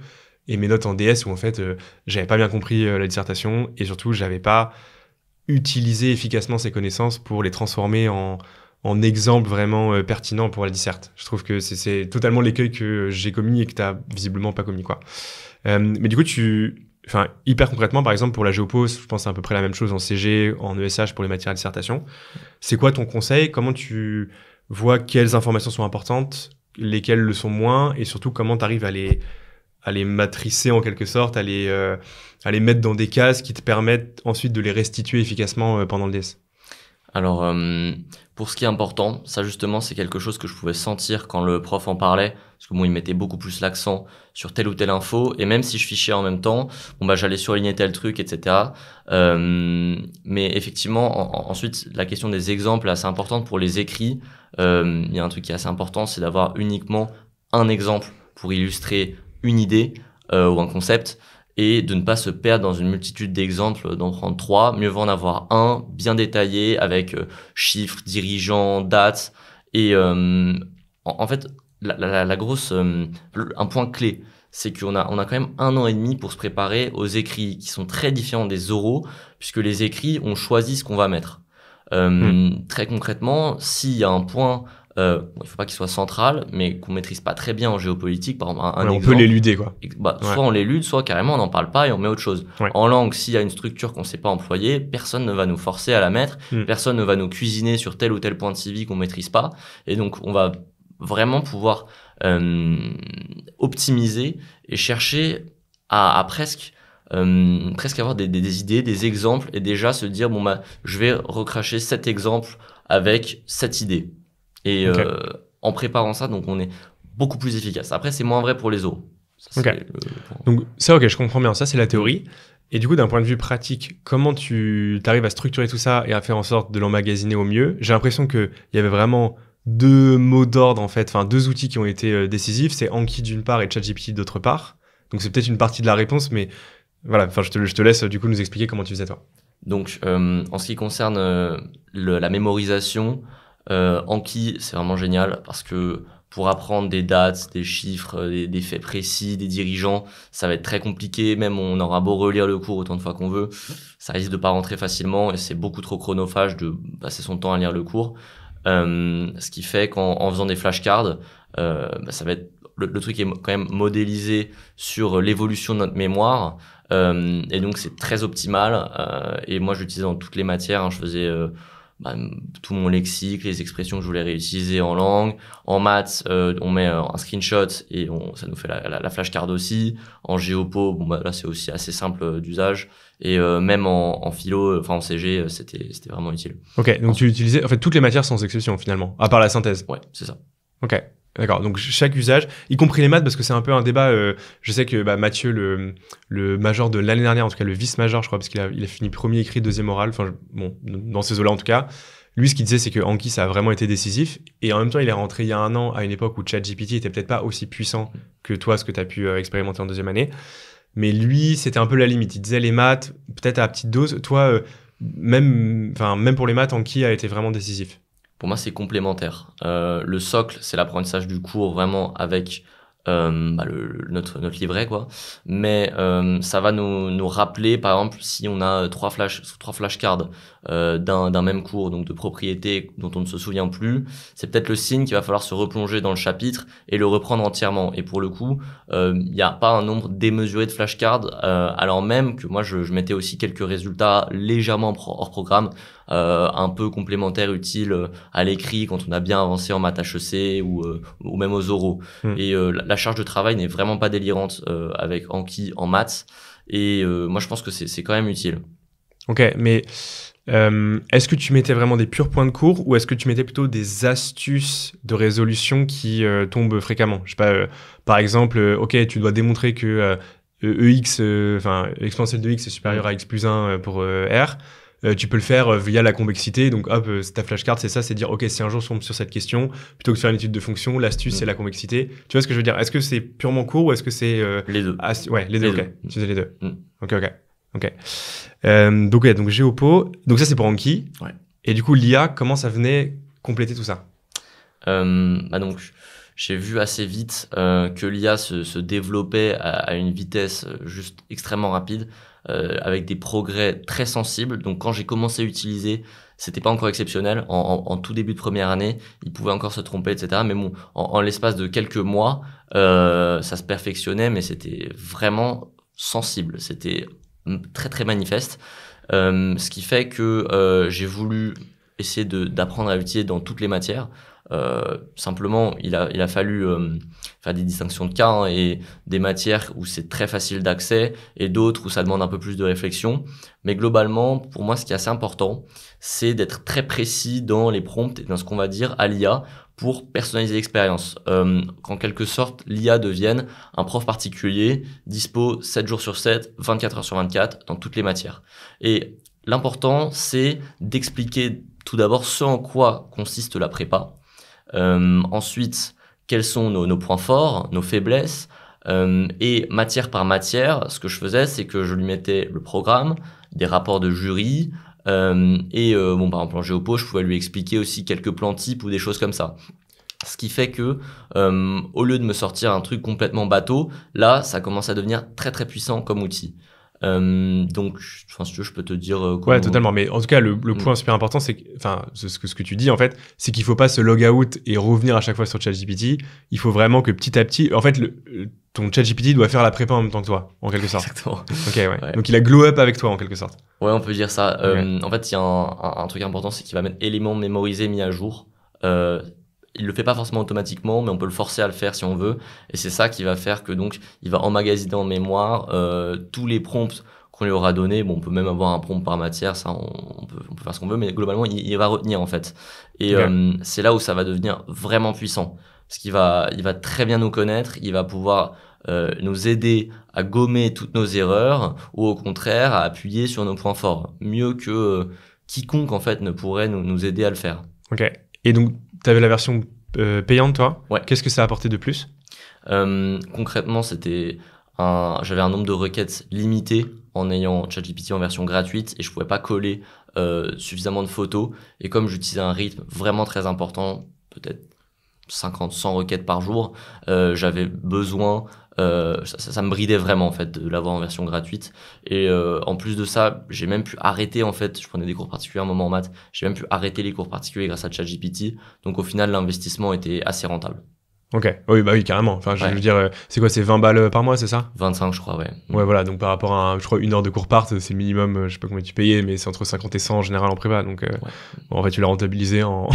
et mes notes en DS où en fait j'avais pas bien compris la dissertation et surtout j'avais pas utilisé efficacement ces connaissances pour les transformer en exemples vraiment pertinents pour la disserte. Je trouve que c'est totalement l'écueil que j'ai commis et que t'as visiblement pas commis, quoi. Mais du coup hyper concrètement, par exemple pour la géopo, je pense que c'est à peu près la même chose en CG, en ESH pour les matières à dissertation. C'est quoi ton conseil? Comment tu vois quelles informations sont importantes, lesquelles le sont moins, et surtout comment t'arrives à les matricer en quelque sorte, à les mettre dans des cases qui te permettent ensuite de les restituer efficacement pendant le DS? Alors, pour ce qui est important, ça justement, c'est quelque chose que je pouvais sentir quand le prof en parlait, parce que bon, il mettait beaucoup plus l'accent sur telle ou telle info, et même si je fichais en même temps, bon bah j'allais surligner tel truc, etc. Mais effectivement, ensuite, la question des exemples est assez importante pour les écrits. Il y a un truc qui est assez important, c'est d'avoir uniquement un exemple pour illustrer une idée ou un concept, et de ne pas se perdre dans une multitude d'exemples, d'en prendre 3. Mieux vaut en avoir un bien détaillé avec chiffres, dirigeants, dates. Et en fait, la grosse, un point clé, c'est qu'on a quand même 1 an et demi pour se préparer aux écrits qui sont très différents des oraux, puisque les écrits, on choisit ce qu'on va mettre. Très concrètement, s'il y a un point, il faut pas qu'il soit central, mais qu'on maîtrise pas très bien en géopolitique, par exemple, un on exemple, peut l'éluder, quoi. soit on l'élude, soit carrément on n'en parle pas et on met autre chose. Ouais. En langue, s'il y a une structure qu'on sait pas employer, personne ne va nous forcer à la mettre, personne ne va nous cuisiner sur tel ou tel point de civi qu'on maîtrise pas, et donc on va vraiment pouvoir optimiser et chercher à presque avoir des idées, des exemples, et déjà se dire bon bah je vais recracher cet exemple avec cette idée. Et en préparant ça, donc on est beaucoup plus efficace. Après, c'est moins vrai pour les oraux. Donc ça, ok, je comprends bien. Ça, c'est la théorie. Et du coup, d'un point de vue pratique, comment tu arrives à structurer tout ça et à faire en sorte de l'emmagasiner au mieux? J'ai l'impression qu'il y avait vraiment 2 mots d'ordre, en fait, enfin 2 outils qui ont été décisifs. C'est Anki d'une part et ChatGPT d'autre part. Donc c'est peut-être une partie de la réponse, mais voilà, enfin je te laisse du coup nous expliquer comment tu faisais toi. Donc en ce qui concerne la mémorisation, Anki, c'est vraiment génial parce que pour apprendre des dates, des chiffres, des faits précis, des dirigeants, ça va être très compliqué. Même on aura beau relire le cours autant de fois qu'on veut, ça risque de pas rentrer facilement et c'est beaucoup trop chronophage de passer son temps à lire le cours. Ce qui fait qu'en faisant des flashcards, ça va être le truc est quand même modélisé sur l'évolution de notre mémoire. Et donc c'est très optimal. Et moi j'utilisais dans toutes les matières. Je faisais tout mon lexique, les expressions que je voulais réutiliser en langue. En maths, on met un screenshot et ça nous fait la flashcard aussi. En géopo, là c'est aussi assez simple d'usage. Et même en philo, en CG, c'était vraiment utile. Ok, donc tu utilisais en fait toutes les matières sans exception finalement, à part la synthèse. Ouais, c'est ça. Ok. D'accord, donc chaque usage, y compris les maths, parce que c'est un peu un débat. Je sais que Mathieu, le major de l'année dernière, en tout cas le vice-major, je crois, parce qu'il a fini premier écrit, deuxième oral, enfin bon, dans ces eaux-là en tout cas. Lui, ce qu'il disait, c'est que Anki, ça a vraiment été décisif. Et en même temps, il est rentré il y a 1 an à une époque où ChatGPT était peut-être pas aussi puissant que toi, ce que tu as pu expérimenter en 2e année. Mais lui, c'était un peu la limite. Il disait les maths, peut-être à petite dose. Toi, même pour les maths, Anki a été vraiment décisif. Pour moi, c'est complémentaire. Le socle, c'est l'apprentissage du cours vraiment avec notre livret, quoi. Mais ça va nous rappeler, par exemple, si on a 3 flashcards d'un même cours, donc de propriétés dont on ne se souvient plus, c'est peut-être le signe qu'il va falloir se replonger dans le chapitre et le reprendre entièrement. Et pour le coup, il n'y a pas un nombre démesuré de flashcards, alors même que moi, je mettais aussi quelques résultats légèrement hors programme, un peu complémentaires, utiles à l'écrit quand on a bien avancé en maths HEC ou même aux oraux. Et la charge de travail n'est vraiment pas délirante avec Anki en maths. Et moi, je pense que c'est quand même utile. Ok, mais est-ce que tu mettais vraiment des purs points de cours ou est-ce que tu mettais plutôt des astuces de résolution qui tombent fréquemment? Je sais pas, par exemple, ok, tu dois démontrer que EX, l'exponentielle de X est supérieur à X plus 1 pour R. Tu peux le faire via la convexité, donc hop, ta flashcard, c'est ça, c'est dire, ok, si un jour je tombe sur cette question, plutôt que de faire une étude de fonction, l'astuce, c'est la convexité. Tu vois ce que je veux dire? Est-ce que c'est purement court ou est-ce que c'est... Les deux. Ouais, les deux, ok. Tu faisais les deux. Ok. Donc Géopo, donc ça c'est pour Anki. Ouais. Et du coup, l'IA, comment ça venait compléter tout ça? Donc, j'ai vu assez vite que l'IA se développait à une vitesse juste extrêmement rapide, avec des progrès très sensibles. Donc quand j'ai commencé à utiliser, c'était pas encore exceptionnel. En tout début de première année, il pouvait encore se tromper, etc. Mais bon, en l'espace de quelques mois, ça se perfectionnait, mais c'était vraiment sensible. C'était très très manifeste. Ce qui fait que j'ai voulu essayer d'apprendre à l'utiliser dans toutes les matières. Simplement, il a fallu faire des distinctions de cas hein, et des matières où c'est très facile d'accès et d'autres où ça demande un peu plus de réflexion. Mais globalement, pour moi, ce qui est assez important, c'est d'être très précis dans les prompts et dans ce qu'on va dire à l'IA pour personnaliser l'expérience. Qu'en quelque sorte, l'IA devienne un prof particulier, dispo 7 jours sur 7, 24 heures sur 24, dans toutes les matières. Et l'important, c'est d'expliquer tout d'abord ce en quoi consiste la prépa. Ensuite, quels sont nos points forts, nos faiblesses, et matière par matière, ce que je faisais, c'est que je lui mettais le programme, des rapports de jury, bon, par exemple en géopo, je pouvais lui expliquer aussi quelques plans types ou des choses comme ça. Ce qui fait que, au lieu de me sortir un truc complètement bateau, là, ça commence à devenir très très puissant comme outil. Donc, enfin, si tu veux, je peux te dire. Ouais, totalement. Mais en tout cas, le point super important, c'est que, enfin, ce que tu dis, en fait, c'est qu'il faut pas se log out et revenir à chaque fois sur ChatGPT. Il faut vraiment que petit à petit, en fait, ton ChatGPT doit faire la prépa en même temps que toi, en quelque sorte. Exactement. Ok, ouais. Donc, il a glow up avec toi, en quelque sorte. Ouais, on peut dire ça. Okay. En fait, il y a un truc important, c'est qu'il va mettre éléments mémorisés mis à jour. Il le fait pas forcément automatiquement, mais on peut le forcer à le faire si on veut. Et c'est ça qui va faire que donc il va emmagasiner en mémoire tous les prompts qu'on lui aura donnés. Bon, on peut même avoir un prompt par matière, ça on peut faire ce qu'on veut, mais globalement il va retenir en fait. Et c'est là où ça va devenir vraiment puissant, parce qu'il va très bien nous connaître, il va pouvoir nous aider à gommer toutes nos erreurs ou au contraire à appuyer sur nos points forts, mieux que quiconque en fait ne pourrait nous aider à le faire. Ok. Et donc tu avais la version payante, toi. Ouais. Qu'est-ce que ça a apporté de plus? Concrètement, j'avais un nombre de requêtes limité en ayant ChatGPT en version gratuite et je pouvais pas coller suffisamment de photos. Et comme j'utilisais un rythme vraiment très important, peut-être 50-100 requêtes par jour, j'avais besoin, ça me bridait vraiment en fait de l'avoir en version gratuite. Et en plus de ça, j'ai même pu arrêter en fait, je prenais des cours particuliers à un moment en maths, j'ai même pu arrêter les cours particuliers grâce à ChatGPT. Donc au final, l'investissement était assez rentable. Ok, oui, bah oui, carrément. Enfin, je veux dire, c'est quoi, c'est 20 balles par mois, c'est ça? 25, je crois, ouais. Ouais, voilà, donc par rapport à, je crois, 1 heure de cours part, c'est le minimum, je sais pas combien tu payais, mais c'est entre 50 et 100 en général en prépa, donc bon, en fait, tu l'as rentabilisé en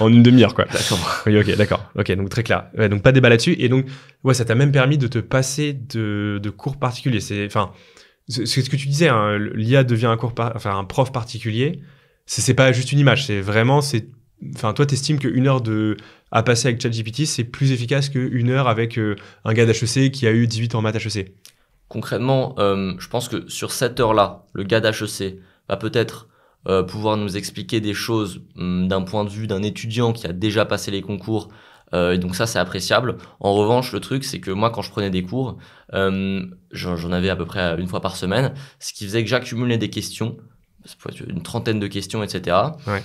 une demi-heure, quoi. D'accord. Oui, ok, d'accord. Ok, donc très clair. Ouais, donc pas de débat là-dessus, et donc, ouais, ça t'a même permis de te passer de cours particuliers. C'est ce que tu disais, hein, l'IA devient un prof particulier, c'est pas juste une image, c'est vraiment, enfin, toi, t'estimes qu'une heure à passer avec ChatGPT, c'est plus efficace qu'une heure avec un gars d'HEC qui a eu 18 ans en maths HEC. Concrètement, je pense que sur cette heure-là, le gars d'HEC va peut-être pouvoir nous expliquer des choses d'un point de vue d'un étudiant qui a déjà passé les concours. Et donc ça, c'est appréciable. En revanche, le truc, c'est que moi, quand je prenais des cours, j'en avais à peu près une fois par semaine, ce qui faisait que j'accumulais des questions, une trentaine de questions, etc. Ouais.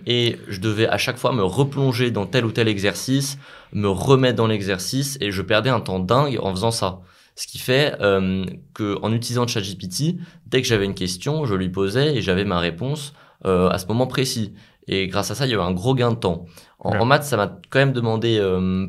Et je devais à chaque fois me replonger dans tel ou tel exercice, me remettre dans l'exercice, et je perdais un temps dingue en faisant ça. Ce qui fait que en utilisant ChatGPT, dès que j'avais une question, je lui posais et j'avais ma réponse à ce moment précis. Et grâce à ça, il y a eu un gros gain de temps. En maths, ça m'a quand même demandé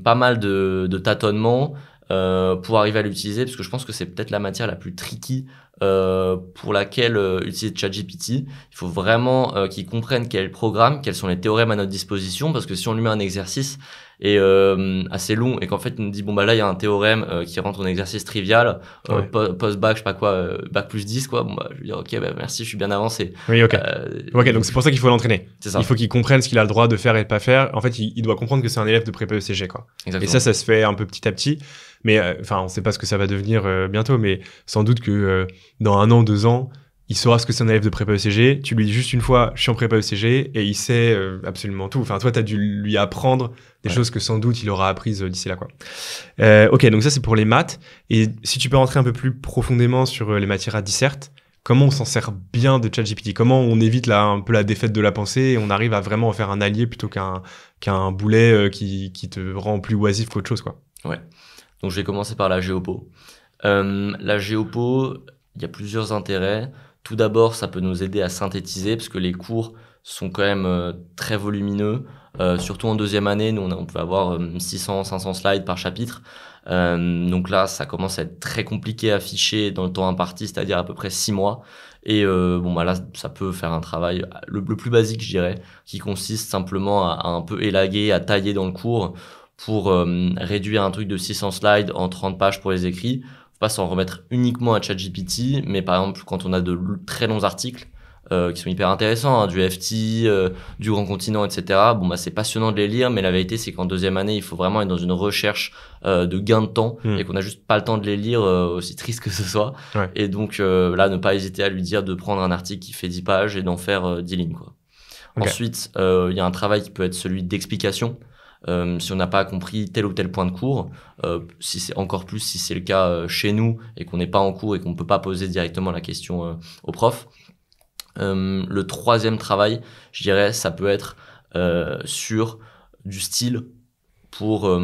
pas mal de tâtonnements pour arriver à l'utiliser, parce que je pense que c'est peut-être la matière la plus tricky pour laquelle utiliser ChatGPT. Il faut vraiment qu'il comprenne quel est le programme, quels sont les théorèmes à notre disposition, parce que si on lui met un exercice et assez long et qu'en fait il nous dit bon bah là il y a un théorème qui rentre en exercice trivial post-bac je sais pas quoi bac plus 10 quoi, bon bah je vais dire ok bah merci, je suis bien avancé. Oui, ok. Ok, donc c'est pour ça qu'il faut l'entraîner. C'est ça. Il faut qu'il comprenne ce qu'il a le droit de faire et de pas faire. En fait, il doit comprendre que c'est un élève de prépa ECG, quoi. Exactement. Et ça se fait un peu petit à petit. Mais enfin, on sait pas ce que ça va devenir bientôt, mais sans doute que dans 1 an, 2 ans, il saura ce que c'est un élève de prépa ECG. Tu lui dis juste une fois, je suis en prépa ECG, et il sait absolument tout. Enfin, toi, t'as dû lui apprendre des choses que sans doute il aura apprises d'ici là, quoi. Ok, donc ça, c'est pour les maths. Et si tu peux rentrer un peu plus profondément sur les matières à dissert, comment on s'en sert bien de ChatGPT? Comment on évite un peu la défaite de la pensée et on arrive à vraiment en faire un allié plutôt qu'un boulet qui te rend plus oisif qu'autre chose, quoi. Ouais. Donc, je vais commencer par la géopo. La géopo, il y a plusieurs intérêts. Tout d'abord, ça peut nous aider à synthétiser parce que les cours sont quand même très volumineux. Surtout en 2e année, nous on peut avoir 600-500 slides par chapitre. Donc là, ça commence à être très compliqué à afficher dans le temps imparti, c'est-à-dire à peu près 6 mois. Et bon, bah là, ça peut faire un travail le plus basique, je dirais, qui consiste simplement à un peu élaguer, à tailler dans le cours pour réduire un truc de 600 slides en 30 pages pour les écrits. Faut pas s'en remettre uniquement à ChatGPT, mais par exemple, quand on a de très longs articles, qui sont hyper intéressants, hein, du FT, du Grand Continent, etc. Bon, bah, c'est passionnant de les lire, mais la vérité, c'est qu'en deuxième année, il faut vraiment être dans une recherche de gain de temps et qu'on n'a juste pas le temps de les lire, aussi triste que ce soit. Ouais. Et donc, là, ne pas hésiter à lui dire de prendre un article qui fait 10 pages et d'en faire 10 lignes, quoi. Okay. Ensuite, il y a un travail qui peut être celui d'explication. Si on n'a pas compris tel ou tel point de cours, si c'est encore plus si c'est le cas chez nous et qu'on n'est pas en cours et qu'on ne peut pas poser directement la question au prof. Le troisième travail, je dirais, ça peut être sur du style pour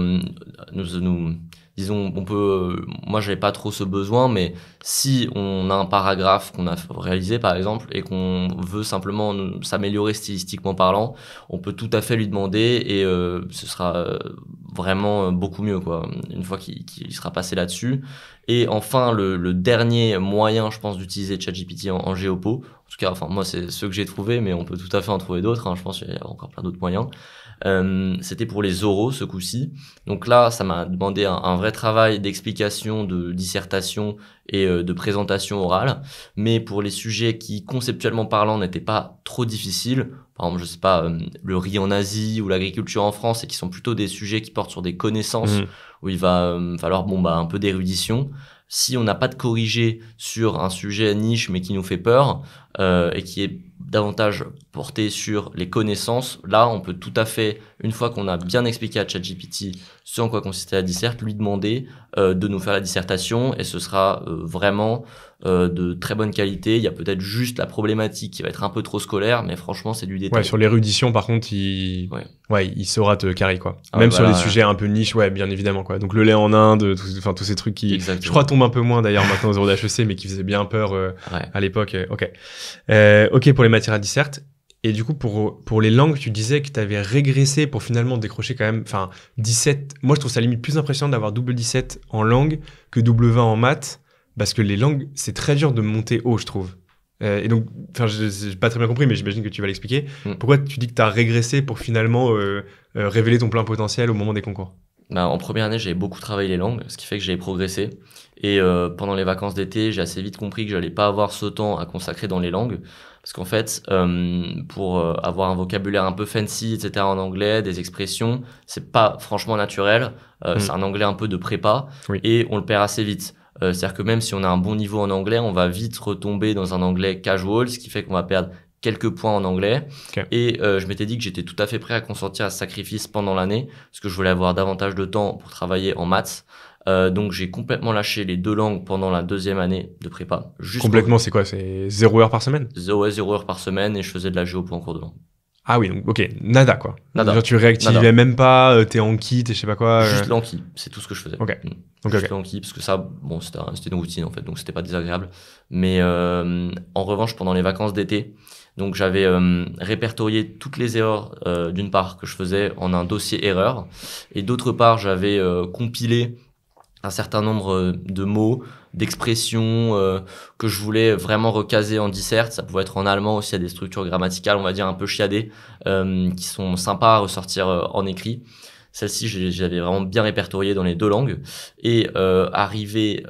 disons, on peut, moi j'avais pas trop ce besoin, mais si on a un paragraphe qu'on a réalisé par exemple et qu'on veut simplement s'améliorer stylistiquement parlant, on peut tout à fait lui demander et ce sera vraiment beaucoup mieux, quoi, une fois qu'il sera passé là-dessus. Et enfin, le dernier moyen, je pense, d'utiliser ChatGPT en géopo, en tout cas, enfin moi c'est ceux que j'ai trouvé, mais on peut tout à fait en trouver d'autres, hein, je pense qu'il y a encore plein d'autres moyens. C'était pour les oraux ce coup-ci. Donc là, ça m'a demandé un vrai travail d'explication, de dissertation et de présentation orale. Mais pour les sujets qui, conceptuellement parlant, n'étaient pas trop difficiles, par exemple, je sais pas, le riz en Asie ou l'agriculture en France, et qui sont plutôt des sujets qui portent sur des connaissances où il va falloir un peu d'érudition. Si on n'a pas de corrigé sur un sujet niche mais qui nous fait peur et qui est davantage porté sur les connaissances, là on peut tout à fait, une fois qu'on a bien expliqué à ChatGPT ce en quoi consistait la disserte, lui demander de nous faire la dissertation et ce sera vraiment de très bonne qualité. Il y a peut-être juste la problématique qui va être un peu trop scolaire, mais franchement c'est du détail. Ouais, sur l'érudition par contre il saura te carrer, quoi. Même sur les sujets un peu niche, ouais, bien évidemment, quoi. Donc le lait en Inde, tous ces trucs qui je crois tombent un peu moins d'ailleurs maintenant aux euros d'HEC, mais qui faisaient bien peur à l'époque. Ok pour les matières à disserte. Et du coup, pour les langues, tu disais que tu avais régressé pour finalement décrocher quand même, 17. Moi, je trouve ça limite plus impressionnant d'avoir double 17 en langue que double 20 en maths, parce que les langues, c'est très dur de monter haut, je trouve. Et donc, j'ai pas très bien compris, mais j'imagine que tu vas l'expliquer. Pourquoi tu dis que tu as régressé pour finalement révéler ton plein potentiel au moment des concours? En première année, j'avais beaucoup travaillé les langues, ce qui fait que j'ai progressé. Et pendant les vacances d'été, j'ai assez vite compris que j'allais pas avoir ce temps à consacrer dans les langues. Parce qu'en fait, pour avoir un vocabulaire un peu fancy, etc. en anglais, des expressions, c'est pas franchement naturel. C'est un anglais un peu de prépa et on le perd assez vite. C'est-à-dire que même si on a un bon niveau en anglais, on va vite retomber dans un anglais casual, ce qui fait qu'on va perdre quelques points en anglais. Et je m'étais dit que j'étais tout à fait prêt à consentir à ce sacrifice pendant l'année, parce que je voulais avoir davantage de temps pour travailler en maths. Donc j'ai complètement lâché les deux langues pendant la deuxième année de prépa. Complètement, c'est quoi? C'est 0 heure par semaine? 0 heures par semaine, et je faisais de la géo en cours de langue. Ah oui, donc ok, nada quoi. Nada. Genre tu réactivais même pas, t'es Anki, t'es je sais pas quoi. Juste l'Anki, c'est tout ce que je faisais. Juste l'Anki, parce que ça, c'était une routine en fait, donc c'était pas désagréable. Mais en revanche, pendant les vacances d'été, donc j'avais répertorié toutes les erreurs d'une part que je faisais en un dossier erreur, et d'autre part j'avais compilé un certain nombre de mots, d'expressions que je voulais vraiment recaser en disserte. Ça pouvait être en allemand aussi, il y a des structures grammaticales, on va dire un peu chiadées, qui sont sympas à ressortir en écrit. Celle-ci, j'avais vraiment bien répertorié dans les deux langues. Et arrivé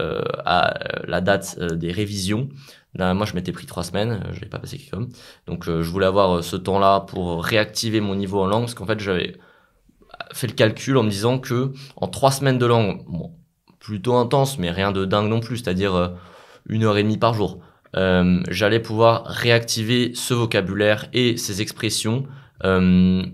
à la date des révisions, là, moi je m'étais pris 3 semaines, je l'ai pas passé comme. Donc je voulais avoir ce temps-là pour réactiver mon niveau en langue, parce qu'en fait j'avais fait le calcul en me disant que en 3 semaines de langue, plutôt intense, mais rien de dingue non plus, c'est-à-dire 1h30 par jour, j'allais pouvoir réactiver ce vocabulaire et ces expressions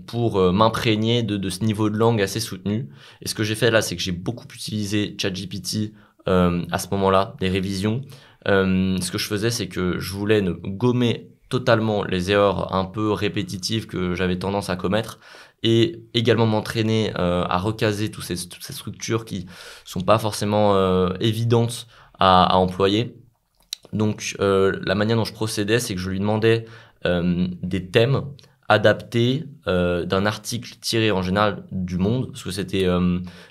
pour m'imprégner de ce niveau de langue assez soutenu. Et ce que j'ai fait là, c'est que j'ai beaucoup utilisé ChatGPT à ce moment-là, des révisions. Ce que je faisais, c'est que je voulais gommer totalement les erreurs un peu répétitives que j'avais tendance à commettre, et également m'entraîner à recaser toutes ces structures qui sont pas forcément évidentes à employer. Donc la manière dont je procédais, c'est que je lui demandais des thèmes adapté d'un article tiré en général du Monde, parce que c'était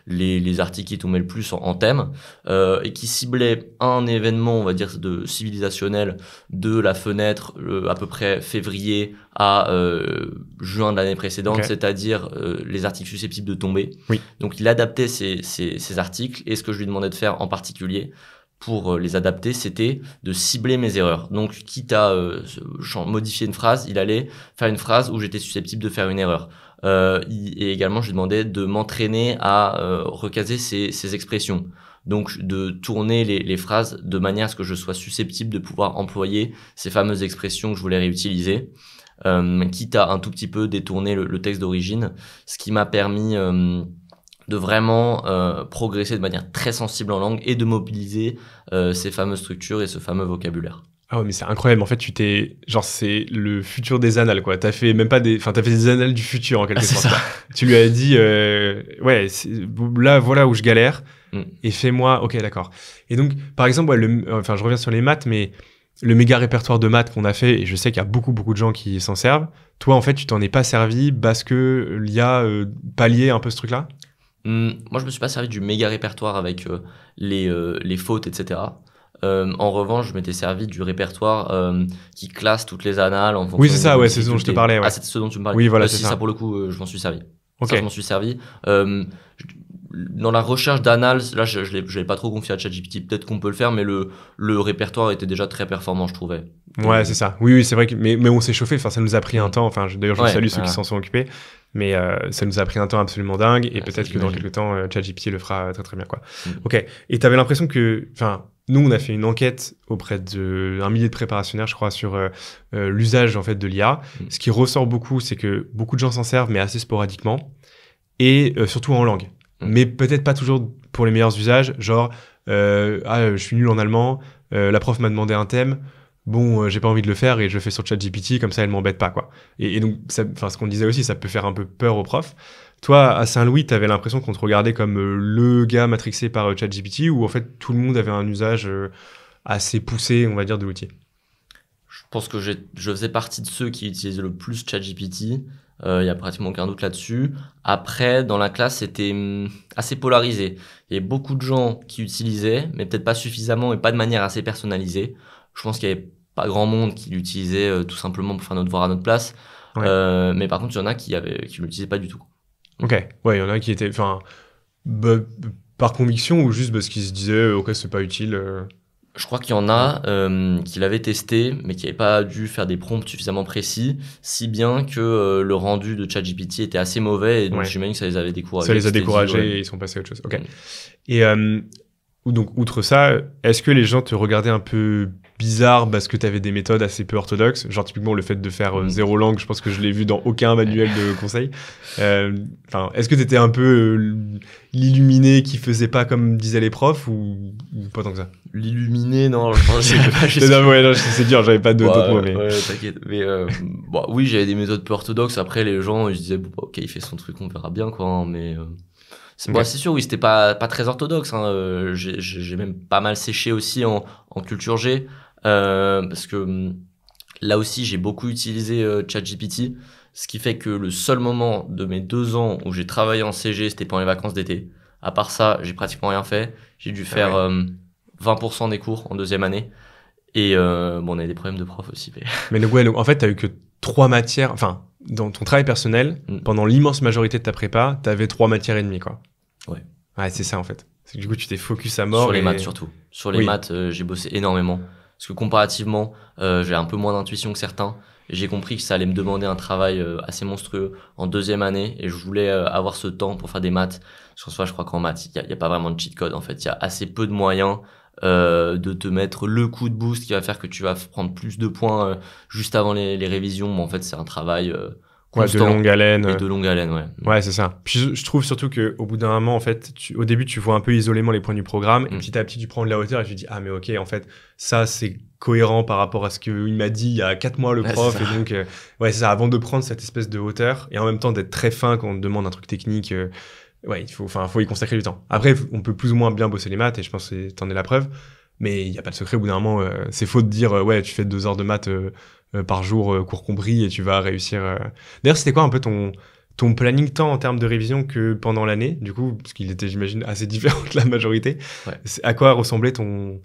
les articles qui tombaient le plus en thème, et qui ciblaient un événement, on va dire, de civilisationnel de la fenêtre à peu près février à juin de l'année précédente, c'est-à-dire les articles susceptibles de tomber. Oui. Donc il adaptait ces articles, et ce que je lui demandais de faire en particulier pour les adapter, c'était de cibler mes erreurs. Donc, quitte à modifier une phrase, il allait faire une phrase où j'étais susceptible de faire une erreur. Et également, je lui demandais de m'entraîner à recaser ces expressions. Donc, de tourner les phrases de manière à ce que je sois susceptible de pouvoir employer ces fameuses expressions que je voulais réutiliser, quitte à un tout petit peu détourner le texte d'origine, ce qui m'a permis de vraiment progresser de manière très sensible en langue et de mobiliser ces fameuses structures et ce fameux vocabulaire. Ah ouais, mais c'est incroyable. En fait, c'est le futur des annales, quoi. T'as fait des annales du futur, en quelque sorte. Tu lui as dit, là, voilà où je galère, et fais-moi, ok, d'accord. Et donc, par exemple, je reviens sur les maths, mais le méga répertoire de maths qu'on a fait, et je sais qu'il y a beaucoup, beaucoup de gens qui s'en servent. Toi, en fait, tu t'en es pas servi parce que l'IA palliait un peu ce truc-là? Moi, je me suis pas servi du méga répertoire avec les fautes, etc. En revanche, je m'étais servi du répertoire qui classe toutes les annales en fonction. Oui, c'est ça, ouais, c'est ce dont je te parlais. Ouais. Ah, c'est ce dont tu me parlais. Oui, voilà, c'est si ça. Pour le coup, je m'en suis servi. Ok. Ça, je m'en suis servi. Dans la recherche d'annales, là, je l'ai pas trop confié à ChatGPT. Peut-être qu'on peut le faire, mais le répertoire était déjà très performant, je trouvais. Ouais, c'est ça. Oui, c'est vrai que mais on s'est chauffé. Enfin, ça nous a pris un temps. Enfin, d'ailleurs, je salue ceux qui s'en sont occupés. Mais ça nous a pris un temps absolument dingue. Et peut-être que dans quelques temps, ChatGPT le fera très très bien, quoi. Ok. Et t'avais l'impression que, nous, on a fait une enquête auprès d'un millier de préparationnaires, je crois, sur l'usage en fait de l'IA. Ce qui ressort beaucoup, c'est que beaucoup de gens s'en servent, mais assez sporadiquement, et surtout en langue. Mais peut-être pas toujours pour les meilleurs usages. Genre, je suis nul en allemand. La prof m'a demandé un thème. Bon, j'ai pas envie de le faire et je le fais sur ChatGPT, comme ça elle m'embête pas, quoi. Et donc, ce qu'on disait aussi, ça peut faire un peu peur aux profs. Toi, à Saint-Louis, t'avais l'impression qu'on te regardait comme le gars matrixé par ChatGPT, ou en fait tout le monde avait un usage assez poussé, on va dire, de l'outil? Je pense que je faisais partie de ceux qui utilisaient le plus ChatGPT. Il y a pratiquement aucun doute là-dessus. Après, dans la classe, c'était assez polarisé. Il y avait beaucoup de gens qui utilisaient, mais peut-être pas suffisamment et pas de manière assez personnalisée. Je pense qu'il y avait pas grand monde qui l'utilisait tout simplement pour faire notre devoir à notre place. Ouais. Mais par contre, il y en a qui l'utilisaient pas du tout. Ok. Ouais, il y en a qui étaient, par conviction ou juste parce qu'ils se disaient, ok, c'est pas utile. Je crois qu'il y en a qui l'avaient testé, mais qui n'avaient pas dû faire des prompts suffisamment précis, si bien que le rendu de ChatGPT était assez mauvais, et donc j'imagine que ça les avait découragés. Ça les a découragés et ils sont passés à autre chose. Ok. Et donc, outre ça, est-ce que les gens te regardaient un peu bizarre parce que tu avais des méthodes assez peu orthodoxes? Genre, typiquement, le fait de faire zéro langue, je pense que je l'ai vu dans aucun manuel de conseil. Est-ce que tu étais un peu l'illuminé qui faisait pas comme disaient les profs, ou pas tant que ça? L'illuminé, non, je pense que non, c'est dur, j'avais pas d'autres mots. Mais... Ouais, t'inquiète. Mais oui, j'avais des méthodes peu orthodoxes. Après, les gens, je disais, ok, il fait son truc, on verra bien, quoi. Hein, mais c'est sûr, oui, c'était pas très orthodoxe. Hein. J'ai même pas mal séché aussi en culture G. Parce que là aussi, j'ai beaucoup utilisé ChatGPT, ce qui fait que le seul moment de mes 2 ans où j'ai travaillé en CG, c'était pendant les vacances d'été. À part ça, j'ai pratiquement rien fait. J'ai dû faire 20% des cours en 2e année. Et on avait des problèmes de prof aussi. Mais donc, en fait, t'as eu que 3 matières. Enfin, dans ton travail personnel, pendant l'immense majorité de ta prépa, t'avais 3 matières et demie, quoi. Ouais, c'est ça, en fait. C'est que du coup, tu t'es focus à mort. Sur les maths, surtout. Sur les maths, j'ai bossé énormément. Parce que comparativement, j'ai un peu moins d'intuition que certains. J'ai compris que ça allait me demander un travail assez monstrueux en 2e année. Et je voulais avoir ce temps pour faire des maths. Parce qu'en soi, je crois qu'en maths, il n'y a pas vraiment de cheat code. En fait, il y a assez peu de moyens de te mettre le coup de boost qui va faire que tu vas prendre plus de points juste avant les révisions. Mais en fait, c'est un travail constant. De longue haleine. Et de longue haleine, ouais. Ouais, c'est ça. Puis je trouve surtout qu'au bout d'un moment, en fait, au début, tu vois un peu isolément les points du programme. Et petit à petit, tu prends de la hauteur et tu te dis, ah, mais ok, en fait, ça, c'est cohérent par rapport à ce qu'il m'a dit il y a 4 mois, le prof. Et donc, c'est ça. Avant de prendre cette espèce de hauteur et en même temps d'être très fin quand on te demande un truc technique, il faut y consacrer du temps. Après, on peut plus ou moins bien bosser les maths et je pense que t'en es la preuve. Mais il n'y a pas de secret, au bout d'un moment, c'est faux de dire, tu fais 2 heures de maths par jour, cours compris, et tu vas réussir. D'ailleurs, c'était quoi un peu ton planning temps en termes de révision que pendant l'année, du coup, parce qu'il était, j'imagine, assez différent de la majorité. Ouais. À quoi ressemblait ton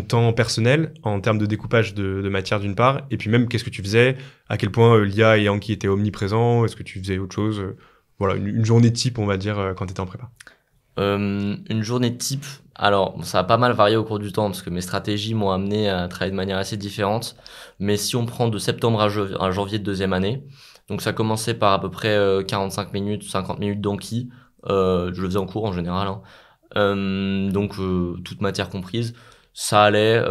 temps personnel en termes de découpage de matière d'une part, et puis même qu'est-ce que tu faisais, à quel point l'IA et Anki étaient omniprésents, est-ce que tu faisais autre chose, voilà, une journée type, on va dire, quand tu étais en prépa. Une journée type, alors ça a pas mal varié au cours du temps parce que mes stratégies m'ont amené à travailler de manière assez différente, mais si on prend de septembre à janvier de deuxième année, donc ça commençait par à peu près 45 minutes, 50 minutes d'Anki, je le faisais en cours en général, hein. Donc toute matière comprise, ça allait,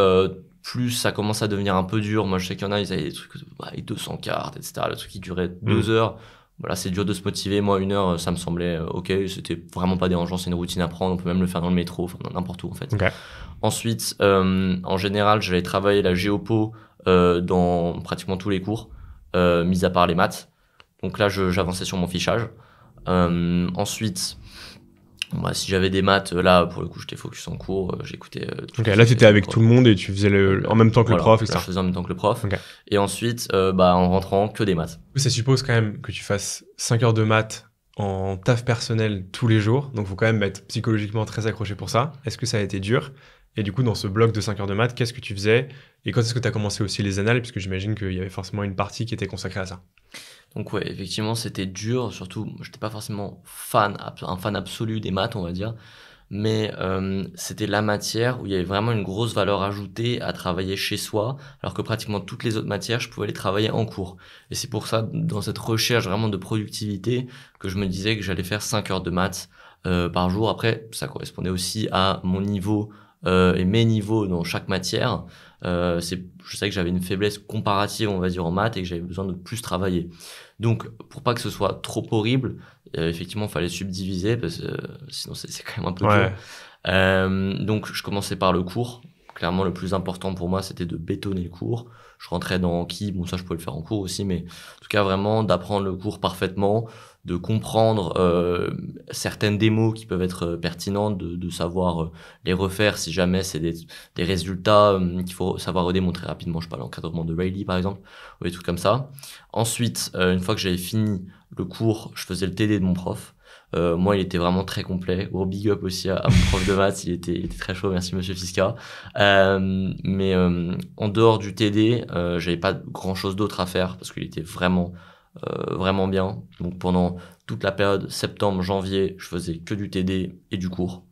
plus ça commence à devenir un peu dur, moi je sais qu'il y en a, ils avaient des trucs avec 200 cartes, etc., le truc qui durait 2 heures. Voilà, c'est dur de se motiver. Moi, 1 heure, ça me semblait ok. C'était vraiment pas dérangeant. C'est une routine à prendre. On peut même le faire dans le métro, enfin, n'importe où, en fait. Okay. Ensuite, en général, j'allais travailler la géopo dans pratiquement tous les cours, mis à part les maths. Donc là, j'avançais sur mon fichage. Ensuite, bah, si j'avais des maths, là, pour le coup, j'étais focus en cours, j'écoutais. Là, tu étais avec tout le monde et tu faisais en même temps que le prof, etc. Là, je faisais en même temps que le prof. Okay. Et ensuite, en rentrant, que des maths. Ça suppose quand même que tu fasses 5 heures de maths en taf personnel tous les jours. Donc, il faut quand même être psychologiquement très accroché pour ça. Est-ce que ça a été dur ? Et du coup, dans ce bloc de 5 heures de maths, qu'est-ce que tu faisais ? Et quand est-ce que tu as commencé aussi les annales ? Puisque j'imagine qu'il y avait forcément une partie qui était consacrée à ça. Donc ouais, effectivement, c'était dur. Surtout, j'étais pas forcément un fan absolu des maths, on va dire. Mais c'était la matière où il y avait vraiment une grosse valeur ajoutée à travailler chez soi, alors que pratiquement toutes les autres matières, je pouvais les travailler en cours. Et c'est pour ça, dans cette recherche vraiment de productivité, que je me disais que j'allais faire 5 heures de maths par jour. Après, ça correspondait aussi à mon niveau et mes niveaux dans chaque matière. Je sais que j'avais une faiblesse comparative, on va dire, en maths et que j'avais besoin de plus travailler. Donc, pour pas que ce soit trop horrible, effectivement, il fallait subdiviser parce que sinon c'est quand même un peu dur. Donc, je commençais par le cours. Clairement, le plus important pour moi, c'était de bétonner le cours. Je rentrais dans Anki, bon ça je pouvais le faire en cours aussi, mais en tout cas vraiment d'apprendre le cours parfaitement, de comprendre certaines démos qui peuvent être pertinentes, de savoir les refaire si jamais c'est des résultats qu'il faut savoir redémontrer rapidement. Je sais pas, l'encadrement de Rayleigh par exemple, ou des trucs comme ça. Ensuite, une fois que j'avais fini le cours, je faisais le TD de mon prof. Moi, il était vraiment très complet. Gros big up aussi à mon prof de maths, il était très chaud, merci Monsieur Fisca. Mais en dehors du TD, j'avais pas grand chose d'autre à faire parce qu'il était vraiment bien. Donc pendant toute la période septembre-janvier, je faisais que du TD et du cours.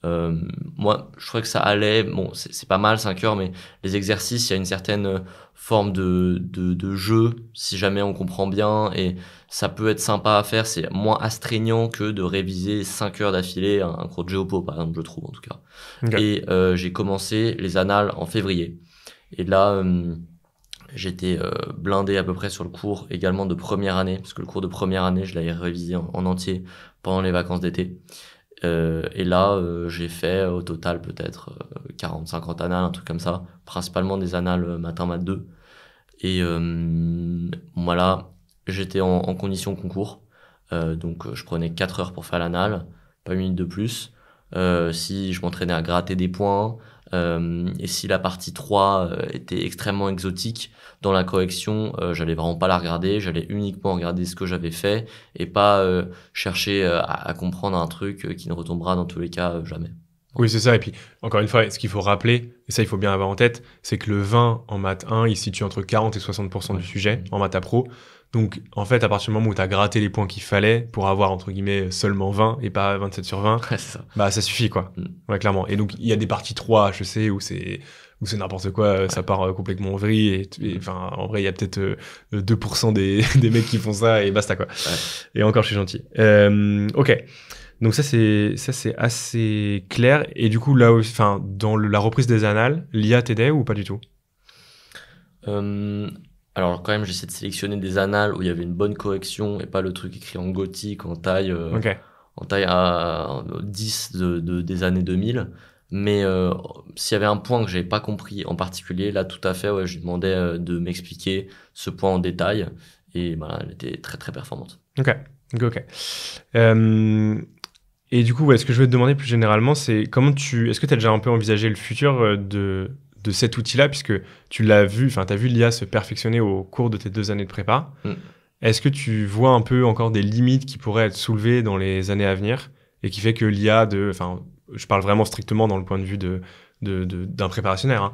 Moi, je trouvais que ça allait. Bon, c'est pas mal 5 heures, mais les exercices, il y a une certaine forme de jeu, si jamais on comprend bien, et ça peut être sympa à faire. C'est moins astreignant que de réviser 5 heures d'affilée un cours de géopo, par exemple, je trouve, en tout cas. Okay. Et j'ai commencé les annales en février. Et là, j'étais blindé à peu près sur le cours également de première année, parce que le cours de première année, je l'avais révisé en entier pendant les vacances d'été. Et là, j'ai fait au total peut-être 40-50 annales, un truc comme ça, principalement des annales matin, maths 2. Et voilà, j'étais en condition concours, donc je prenais 4 heures pour faire l'annale, pas une minute de plus. Si je m'entraînais à gratter des points, et si la partie 3 était extrêmement exotique, dans la correction, j'allais vraiment pas la regarder, j'allais uniquement regarder ce que j'avais fait et pas chercher à comprendre un truc qui ne retombera dans tous les cas jamais. Oui, c'est ça. Et puis, encore une fois, ce qu'il faut rappeler, et ça, il faut bien avoir en tête, c'est que le 20 en maths 1, il se situe entre 40 et 60% du sujet en maths pro. Donc, en fait, à partir du moment où tu as gratté les points qu'il fallait pour avoir, entre guillemets, seulement 20 et pas 27 sur 20, c'est ça. Bah, ça suffit, quoi. Ouais, clairement. Et donc, il y a des parties 3 HEC où c'est n'importe quoi, ça part complètement en vrille. Et enfin, en vrai, il y a peut-être 2% des mecs qui font ça et basta, quoi. Ouais. Et encore, je suis gentil. Ok. Donc ça c'est assez clair. Et du coup, là, enfin, dans la reprise des annales, l'IA t'aidait ou pas du tout ? Alors quand même, j'essaie de sélectionner des annales où il y avait une bonne correction et pas le truc écrit en gothique, en taille à 10 des années 2000. Mais s'il y avait un point que j'avais pas compris en particulier, là tout à fait, ouais, je lui demandais de m'expliquer ce point en détail. Et voilà, elle était très très performante. Ok. Et du coup, ce que je veux te demander plus généralement, c'est est-ce que tu as déjà un peu envisagé le futur de de cet outil-là, puisque tu l'as vu, enfin, tu as vu l'IA se perfectionner au cours de tes 2 années de prépa. Est-ce que tu vois un peu encore des limites qui pourraient être soulevées dans les années à venir et qui fait que l'IA enfin, je parle vraiment strictement dans le point de vue d'un préparationnaire, hein,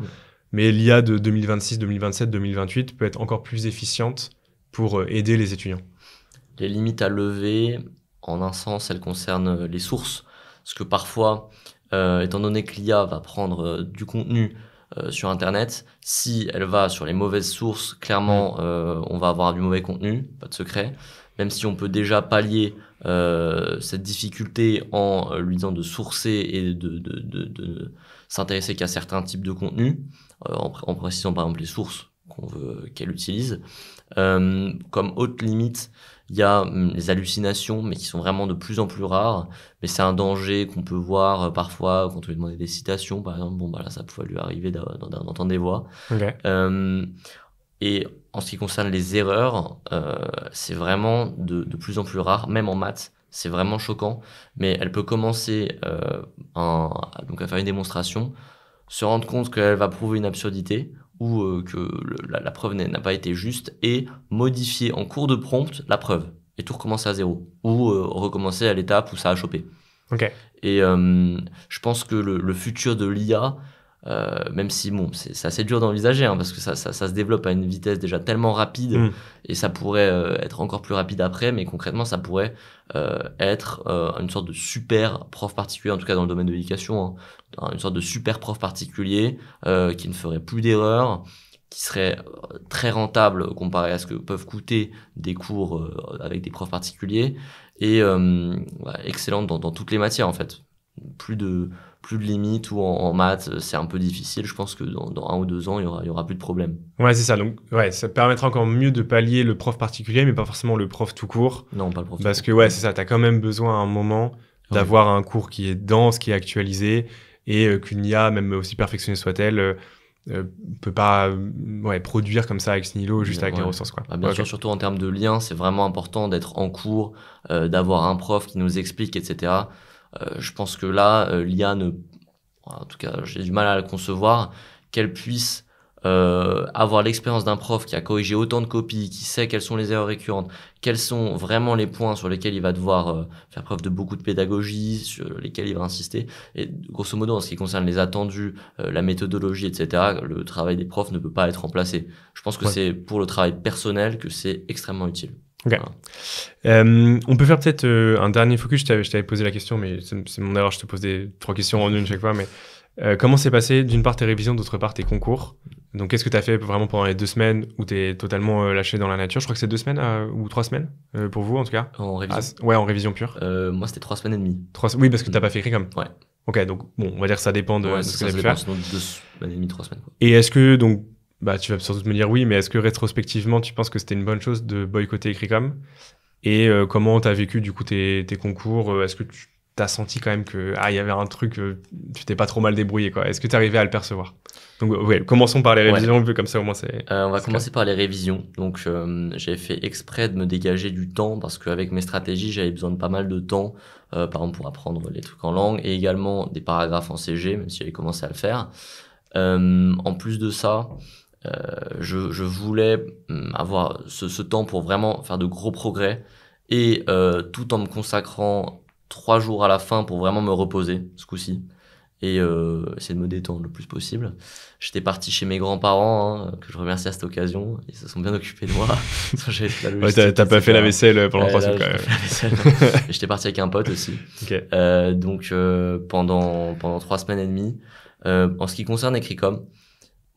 mais l'IA de 2026, 2027, 2028 peut être encore plus efficiente pour aider les étudiants? Les limites à lever, en un sens, elles concernent les sources. Parce que parfois, étant donné que l'IA va prendre du contenu sur Internet, si elle va sur les mauvaises sources, clairement, on va avoir du mauvais contenu, pas de secret. Même si on peut déjà pallier cette difficulté en lui disant de sourcer et de s'intéresser qu'à certains types de contenus, en précisant par exemple les sources qu'on veut qu'elle utilise. Comme haute limite, il y a les hallucinations, mais qui sont vraiment de plus en plus rares. Mais c'est un danger qu'on peut voir parfois quand on lui demande des citations, par exemple. Bon, bah là, ça pouvait lui arriver d'entendre des voix. Okay. Et en ce qui concerne les erreurs, c'est vraiment de plus en plus rare, même en maths. C'est vraiment choquant. Mais elle peut commencer donc à faire une démonstration, se rendre compte qu'elle va prouver une absurdité, ou que la preuve n'a pas été juste, et modifier en cours de prompt la preuve, et tout recommencer à zéro, ou recommencer à l'étape où ça a chopé. Okay. Et je pense que le futur de l'IA, même si bon, c'est assez dur d'envisager, hein, parce que ça se développe à une vitesse déjà tellement rapide, et ça pourrait être encore plus rapide après, mais concrètement ça pourrait être une sorte de super prof particulier, en tout cas dans le domaine de l'éducation, hein, une sorte de super prof particulier qui ne ferait plus d'erreurs, qui serait très rentable comparé à ce que peuvent coûter des cours avec des profs particuliers, et excellente dans toutes les matières en fait. Plus de limites, ou en maths, c'est un peu difficile. Je pense que dans 1 ou 2 ans, il y aura plus de problème. Ouais, c'est ça. Donc, ouais, ça permettra encore mieux de pallier le prof particulier, mais pas forcément le prof tout court. Non, pas le prof. Parce que, ouais, c'est ça. T'as quand même besoin à un moment d'avoir un cours qui est dense, qui est actualisé, et qu'une IA, même aussi perfectionnée soit-elle, peut pas produire comme ça ex nihilo, juste avec les ressources, quoi. Bien sûr, surtout en termes de lien, c'est vraiment important d'être en cours, d'avoir un prof qui nous explique, etc. Je pense que là, l'IA en tout cas, j'ai du mal à la concevoir, qu'elle puisse avoir l'expérience d'un prof qui a corrigé autant de copies, qui sait quelles sont les erreurs récurrentes, quels sont vraiment les points sur lesquels il va devoir faire preuve de beaucoup de pédagogie, sur lesquels il va insister. Et grosso modo, en ce qui concerne les attendus, la méthodologie, etc., le travail des profs ne peut pas être remplacé. Je pense que c'est pour le travail personnel que c'est extrêmement utile. Ok. Voilà. On peut faire peut-être un dernier focus. Je t'avais posé la question, mais c'est mon erreur. Je te pose 3 questions en une chaque fois. Mais comment s'est passé, d'une part, tes révisions, d'autre part, tes concours? Donc, qu'est-ce que tu as fait vraiment pendant les 2 semaines où tu es totalement lâché dans la nature? Je crois que c'est 2 semaines ou 3 semaines pour vous, en tout cas. En révision? Ouais, en révision pure. Moi, c'était 3 semaines et demie. Oui, parce que tu n'as pas fait écrit comme. Ouais. Ok, donc bon, on va dire que ça dépend de ce que tu as pu faire. Sinon 2 semaines et demie, 3 semaines. Quoi. Et est-ce que, donc, tu vas sans doute me dire oui, mais est-ce que rétrospectivement, tu penses que c'était une bonne chose de boycotter Écricom? Et comment tu as vécu du coup tes concours? Est-ce que tu as senti quand même que y avait un truc, tu t'es pas trop mal débrouillé, quoi? Est-ce que tu arrivais à le percevoir? Donc commençons par les révisions, un peu comme ça au moins c'est... on va commencer par les révisions. Donc j'avais fait exprès de me dégager du temps, parce qu'avec mes stratégies, j'avais besoin de pas mal de temps, par exemple pour apprendre les trucs en langue, et également des paragraphes en CG, même si j'avais commencé à le faire. En plus de ça, je voulais avoir ce temps pour vraiment faire de gros progrès, et tout en me consacrant 3 jours à la fin pour vraiment me reposer ce coup-ci, et essayer de me détendre le plus possible. J'étais parti chez mes grands-parents, hein, que je remercie à cette occasion. Ils se sont bien occupés de moi. T'as pas fait la vaisselle pendant 3 semaines quand même. Et j'étais parti avec un pote aussi. Okay. Donc pendant 3 semaines et demie. En ce qui concerne Écricom,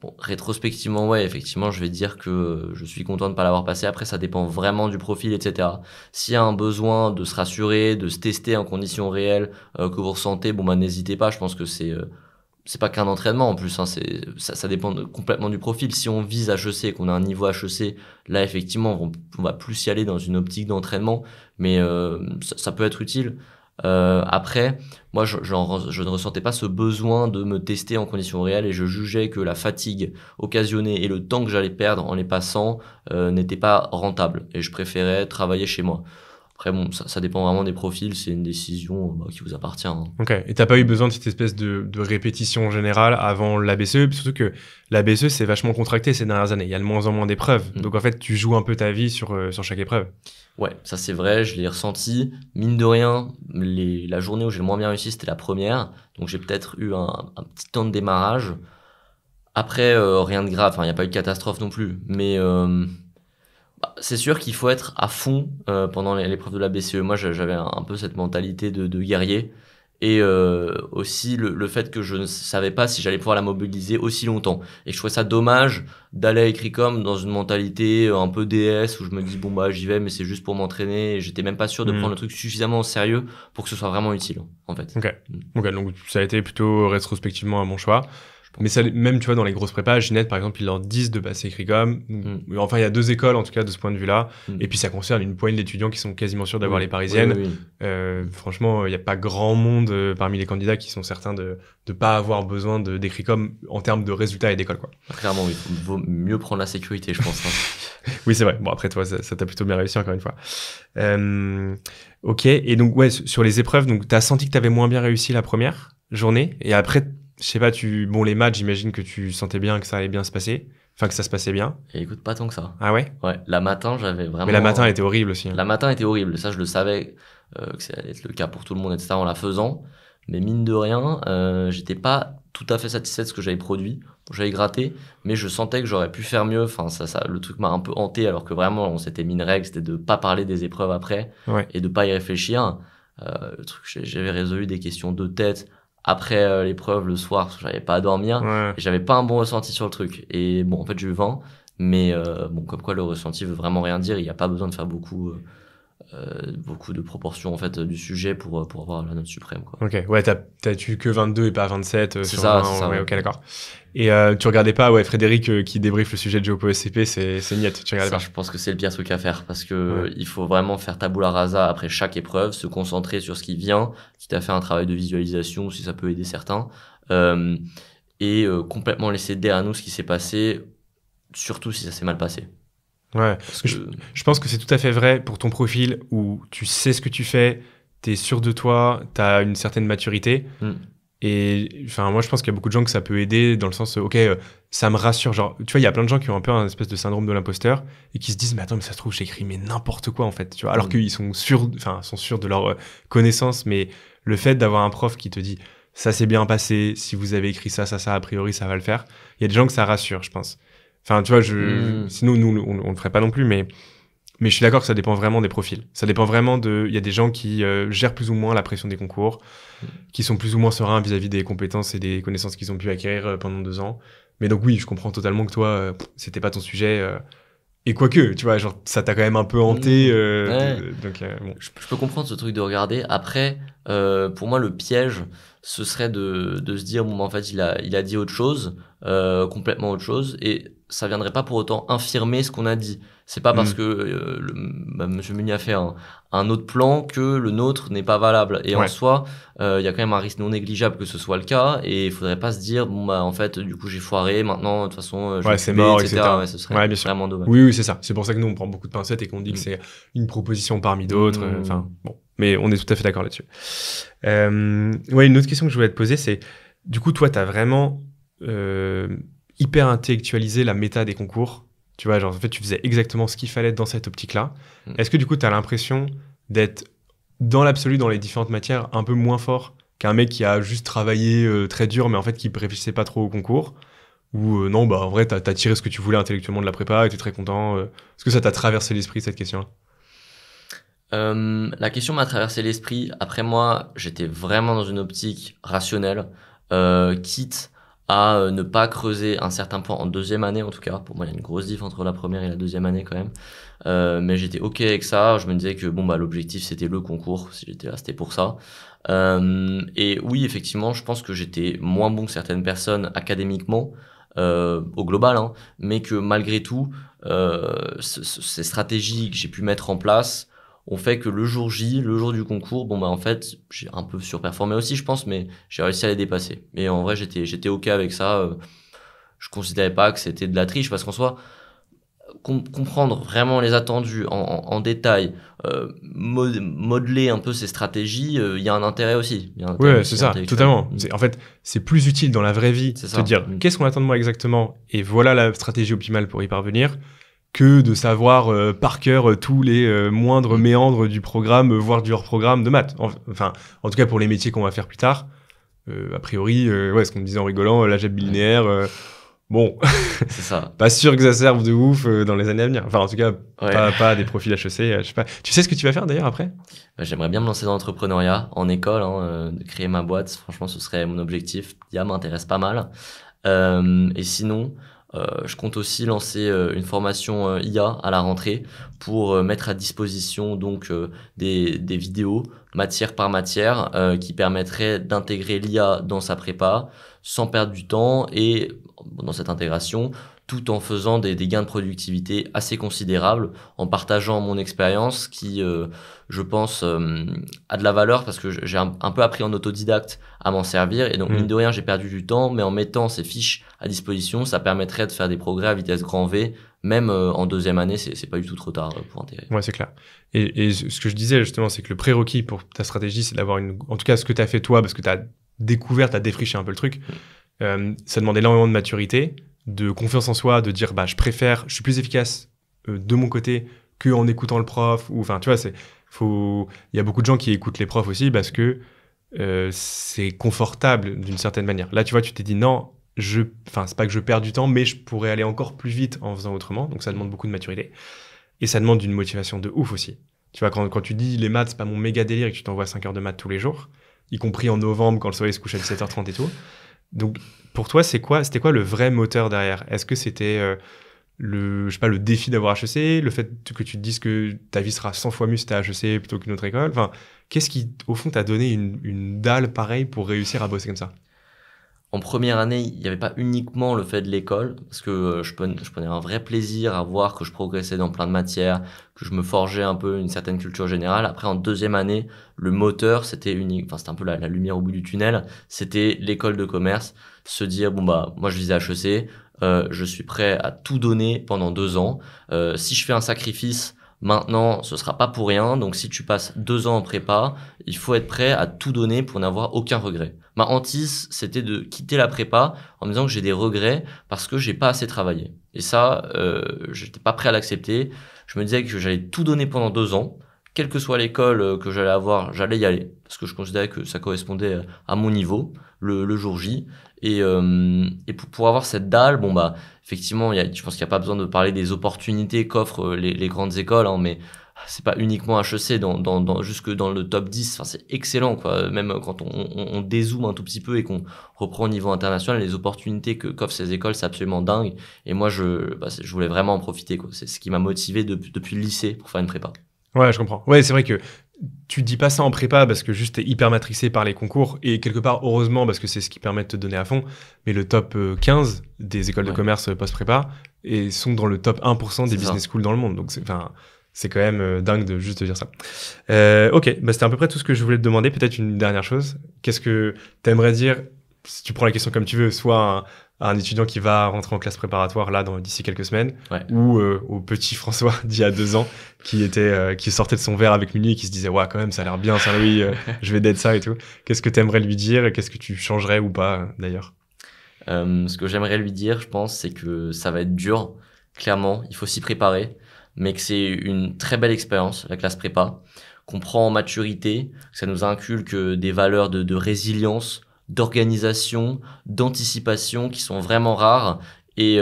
bon, rétrospectivement, ouais, effectivement, je vais dire que je suis content de ne pas l'avoir passé. Après, ça dépend vraiment du profil, etc. S'il y a un besoin de se rassurer, de se tester en conditions réelles, que vous ressentez, bon, n'hésitez pas. Je pense que c'est pas qu'un entraînement en plus, hein, ça dépend complètement du profil. Si on vise HEC et qu'on a un niveau HEC, là, effectivement, on va plus y aller dans une optique d'entraînement, mais ça peut être utile. Après, moi, je ne ressentais pas ce besoin de me tester en conditions réelles, et je jugeais que la fatigue occasionnée et le temps que j'allais perdre en les passant n'était pas rentable, et je préférais travailler chez moi. Après, bon, ça dépend vraiment des profils, c'est une décision qui vous appartient. Hein. Ok, et t'as pas eu besoin de cette espèce de répétition générale avant la BCE, surtout que la BCE c'est vachement contracté ces dernières années, il y a de moins en moins d'épreuves, donc en fait tu joues un peu ta vie sur chaque épreuve. Ouais, ça c'est vrai, je l'ai ressenti. Mine de rien, la journée où j'ai le moins bien réussi, c'était la première, donc j'ai peut-être eu un petit temps de démarrage. Après, rien de grave, il n'y a pas eu de catastrophe non plus, mais c'est sûr qu'il faut être à fond pendant l'épreuve de la BCE. Moi, j'avais un peu cette mentalité de guerrier. Et aussi le fait que je ne savais pas si j'allais pouvoir la mobiliser aussi longtemps. Et je trouvais ça dommage d'aller à Écricom dans une mentalité un peu DS où je me dis bon bah j'y vais mais c'est juste pour m'entraîner. Et j'étais même pas sûr de prendre le truc suffisamment au sérieux pour que ce soit vraiment utile en fait. Ok, donc ça a été plutôt rétrospectivement un bon choix. Mais ça, même, tu vois, dans les grosses prépas, Ginette, par exemple, ils leur disent de passer Écricom. Enfin, il y a 2 écoles, en tout cas, de ce point de vue-là. Et puis, ça concerne une poigne d'étudiants qui sont quasiment sûrs d'avoir les parisiennes. Franchement, il n'y a pas grand monde parmi les candidats qui sont certains de pas avoir besoin d'Écricom en termes de résultats et d'école, quoi. Clairement, il vaut mieux prendre la sécurité, je pense. Hein. Oui, c'est vrai. Bon, après, toi, ça t'a plutôt bien réussi, encore une fois. Ok. Et donc, ouais, sur les épreuves, donc, t'as senti que t'avais moins bien réussi la première journée. Et après, je sais pas, les maths, j'imagine que tu sentais bien que ça allait bien se passer. Enfin, que ça se passait bien. Et écoute, pas tant que ça. Ah ouais? Ouais, la matin, j'avais vraiment... Mais la matin, elle était horrible aussi. Hein. La matin était horrible. Ça, je le savais que ça allait être le cas pour tout le monde, etc. en la faisant. Mais mine de rien, j'étais pas tout à fait satisfait de ce que j'avais produit. J'avais gratté, mais je sentais que j'aurais pu faire mieux. Enfin, le truc m'a un peu hanté, alors que vraiment, on s'était mis une règle, c'était de pas parler des épreuves après et de pas y réfléchir. Le truc, j'avais résolu des questions de tête après l'épreuve le soir, parce que j'avais pas à dormir. Et j'avais pas un bon ressenti sur le truc. Et bon, en fait, j'ai eu 20, mais comme quoi le ressenti veut vraiment rien dire. Il y a pas besoin de faire beaucoup de proportions en fait du sujet pour avoir la note suprême, quoi. Ok, ouais, t'as eu que 22 et pas 27 c'est sur ça, 20, c'est ça, ouais, ok, d'accord. Et tu regardais pas, Frédéric qui débriefe le sujet de Géopo SCP, c'est niette, tu regardais ça, pas. je pense que c'est le pire truc à faire parce que il faut vraiment faire tabula rasa après chaque épreuve, se concentrer sur ce qui vient, quitte à faire un travail de visualisation si ça peut aider certains, et complètement laisser derrière nous ce qui s'est passé, surtout si ça s'est mal passé. Ouais, je pense que c'est tout à fait vrai pour ton profil où tu sais ce que tu fais, t'es sûr de toi, t'as une certaine maturité. Et enfin, moi, je pense qu'il y a beaucoup de gens que ça peut aider dans le sens, ça me rassure. Genre, tu vois, il y a plein de gens qui ont un peu un espèce de syndrome de l'imposteur et qui se disent, mais attends, mais ça se trouve, j'écris mais n'importe quoi en fait, tu vois. Alors qu'ils sont sûrs de leur connaissance, mais le fait d'avoir un prof qui te dit, ça s'est bien passé, si vous avez écrit ça, a priori, ça va le faire. Il y a des gens que ça rassure, je pense. Enfin, tu vois, sinon, nous, on le ferait pas non plus, mais je suis d'accord que ça dépend vraiment des profils. Ça dépend vraiment il y a des gens qui gèrent plus ou moins la pression des concours, qui sont plus ou moins sereins vis-à-vis des compétences et des connaissances qu'ils ont pu acquérir pendant 2 ans. Mais donc oui, je comprends totalement que toi, c'était pas ton sujet. Et quoique, tu vois, genre, ça t'a quand même un peu hanté. Donc, bon. Je peux comprendre ce truc de regarder. Après, pour moi, le piège, ce serait de se dire, bon, en fait, il a dit autre chose, complètement autre chose, et ça viendrait pas pour autant infirmer ce qu'on a dit. C'est pas parce que Monsieur Muni a fait un autre plan que le nôtre n'est pas valable. Et en soi, il y a quand même un risque non négligeable que ce soit le cas. Et il faudrait pas se dire, bon bah en fait, du coup j'ai foiré. Maintenant, de toute façon, c'est mort, etc. Ouais, ce serait vraiment dommage. Oui, c'est ça. C'est pour ça que nous on prend beaucoup de pincettes et qu'on dit que c'est une proposition parmi d'autres. Enfin, bon, mais on est tout à fait d'accord là-dessus. Une autre question que je voulais te poser, c'est, du coup, toi, t'as vraiment hyper intellectualisé la méta des concours. Tu vois, genre, en fait, tu faisais exactement ce qu'il fallait dans cette optique-là. Est-ce que, du coup, tu as l'impression d'être, dans l'absolu, dans les différentes matières, un peu moins fort qu'un mec qui a juste travaillé très dur, mais en fait, qui ne réfléchissait pas trop au concours? Ou non, bah, en vrai, tu as tiré ce que tu voulais intellectuellement de la prépa et tu es très content. Est-ce que ça t'a traversé l'esprit, cette question-là? La question m'a traversé l'esprit. Après, moi, j'étais vraiment dans une optique rationnelle, quitte à ne pas creuser un certain point en 2e année en tout cas. Pour moi, il y a une grosse diff entre la première et la 2e année quand même. Mais j'étais ok avec ça. Je me disais que bon bah l'objectif c'était le concours. Si j'étais là, c'était pour ça. Et oui, effectivement, je pense que j'étais moins bon que certaines personnes académiquement, au global, hein, mais que malgré tout, ces stratégies que j'ai pu mettre en place ont fait que le jour J, le jour du concours, bon bah en fait j'ai un peu surperformé aussi je pense, mais j'ai réussi à les dépasser. Et en vrai j'étais ok avec ça. Je considérais pas que c'était de la triche parce qu'en soi comprendre vraiment les attendus en détail, modeler un peu ses stratégies, il y a un intérêt aussi. Ouais, c'est ça, totalement. En fait, c'est plus utile dans la vraie vie de te dire qu'est-ce qu'on attend de moi exactement et voilà la stratégie optimale pour y parvenir, que de savoir par cœur tous les moindres méandres du programme, voire du hors-programme de maths. Enfin, en tout cas pour les métiers qu'on va faire plus tard. A priori, ce qu'on me disait en rigolant, l'algèbre bilinéaire, bon, c'est ça. Pas sûr que ça serve de ouf dans les années à venir. Enfin, en tout cas, pas des profils HEC, je sais pas. Tu sais ce que tu vas faire d'ailleurs après ? J'aimerais bien me lancer dans l'entrepreneuriat, en école, de créer ma boîte. Franchement, ce serait mon objectif. IA m'intéresse pas mal. Et sinon, je compte aussi lancer une formation IA à la rentrée pour mettre à disposition donc des vidéos matière par matière qui permettraient d'intégrer l'IA dans sa prépa sans perdre du temps et dans cette intégration tout en faisant des gains de productivité assez considérables, en partageant mon expérience qui, je pense, a de la valeur parce que j'ai un peu appris en autodidacte à m'en servir et donc mine de rien j'ai perdu du temps, mais en mettant ces fiches à disposition, ça permettrait de faire des progrès à vitesse grand V, même en deuxième année, c'est pas du tout trop tard pour intégrer. Ouais, c'est clair. Et ce que je disais justement, c'est que le prérequis pour ta stratégie, c'est d'avoir en tout cas ce que tu as fait toi, parce que tu as découvert, tu as défriché un peu le truc, ça demande énormément de maturité, de confiance en soi, de dire je suis plus efficace de mon côté qu'en écoutant le prof, ou enfin tu vois, il y a beaucoup de gens qui écoutent les profs aussi parce que c'est confortable d'une certaine manière. Là tu vois, tu t'es dit non, c'est pas que je perds du temps, mais je pourrais aller encore plus vite en faisant autrement, donc ça demande beaucoup de maturité et ça demande une motivation de ouf aussi. Tu vois, quand tu dis les maths c'est pas mon méga délire et que tu t'envoies 5 heures de maths tous les jours, y compris en novembre quand le soleil se couche à 17h30 et tout. Donc, pour toi, c'était quoi le vrai moteur derrière ? Est-ce que c'était le défi d'avoir HEC, le fait que tu te dises que ta vie sera 100 fois mieux si t'as HEC plutôt qu'une autre école ? Enfin, qu'est-ce qui, au fond, t'a donné une dalle pareille pour réussir à bosser comme ça ? En première année, il n'y avait pas uniquement le fait de l'école, parce que je prenais un vrai plaisir à voir que je progressais dans plein de matières, que je me forgeais un peu une certaine culture générale. Après, en deuxième année, le moteur, c'était c'était un peu la lumière au bout du tunnel, c'était l'école de commerce, se dire, moi je visais HEC, je suis prêt à tout donner pendant 2 ans. Si je fais un sacrifice, maintenant, ce sera pas pour rien. Donc, si tu passes 2 ans en prépa, il faut être prêt à tout donner pour n'avoir aucun regret. Ma hantise, c'était de quitter la prépa en me disant que j'ai des regrets parce que j'ai pas assez travaillé. Et ça, j'étais pas prêt à l'accepter. Je me disais que j'allais tout donner pendant 2 ans. Quelle que soit l'école que j'allais avoir, j'allais y aller. Parce que je considérais que ça correspondait à mon niveau, le jour J. Et pour avoir cette dalle, effectivement, je pense qu'il n'y a pas besoin de parler des opportunités qu'offrent les grandes écoles, mais c'est pas uniquement HEC, jusque dans le top 10, c'est excellent, quoi. Même quand on dézoome un tout petit peu et qu'on reprend au niveau international, les opportunités qu'offrent ces écoles, c'est absolument dingue. Et moi, je voulais vraiment en profiter, quoi. C'est ce qui m'a motivé depuis le lycée pour faire une prépa. Ouais, je comprends. Ouais, c'est vrai que tu dis pas ça en prépa parce que juste t'es hyper matrixé par les concours et quelque part, heureusement, parce que c'est ce qui permet de te donner à fond, mais le top 15 des écoles de commerce post-prépa et sont dans le top 1% des business schools dans le monde. Donc, c'est quand même dingue de juste te dire ça. Ok, c'était à peu près tout ce que je voulais te demander. Peut-être une dernière chose. Qu'est-ce que t'aimerais dire, si tu prends la question comme tu veux, soit un étudiant qui va rentrer en classe préparatoire là d'ici quelques semaines, ou au petit François d'il y a 2 ans qui sortait de son verre avec minuit et qui se disait ouais quand même ça a l'air bien Saint-Louis, je vais d'être ça et tout. Qu'est-ce que t'aimerais lui dire et qu'est-ce que tu changerais ou pas d'ailleurs? Ce que j'aimerais lui dire, je pense, c'est que ça va être dur, clairement, il faut s'y préparer, mais que c'est une très belle expérience, la classe prépa, qu'on prend en maturité, que ça nous inculque des valeurs de résilience, d'organisation, d'anticipation qui sont vraiment rares et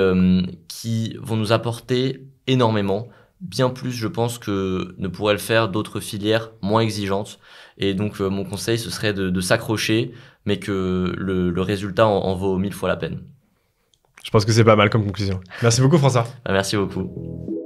qui vont nous apporter énormément, bien plus je pense que ne pourraient le faire d'autres filières moins exigeantes. Et donc mon conseil ce serait de s'accrocher, mais que le résultat en vaut 1000 fois la peine. Je pense que c'est pas mal comme conclusion. Merci beaucoup François. Merci beaucoup.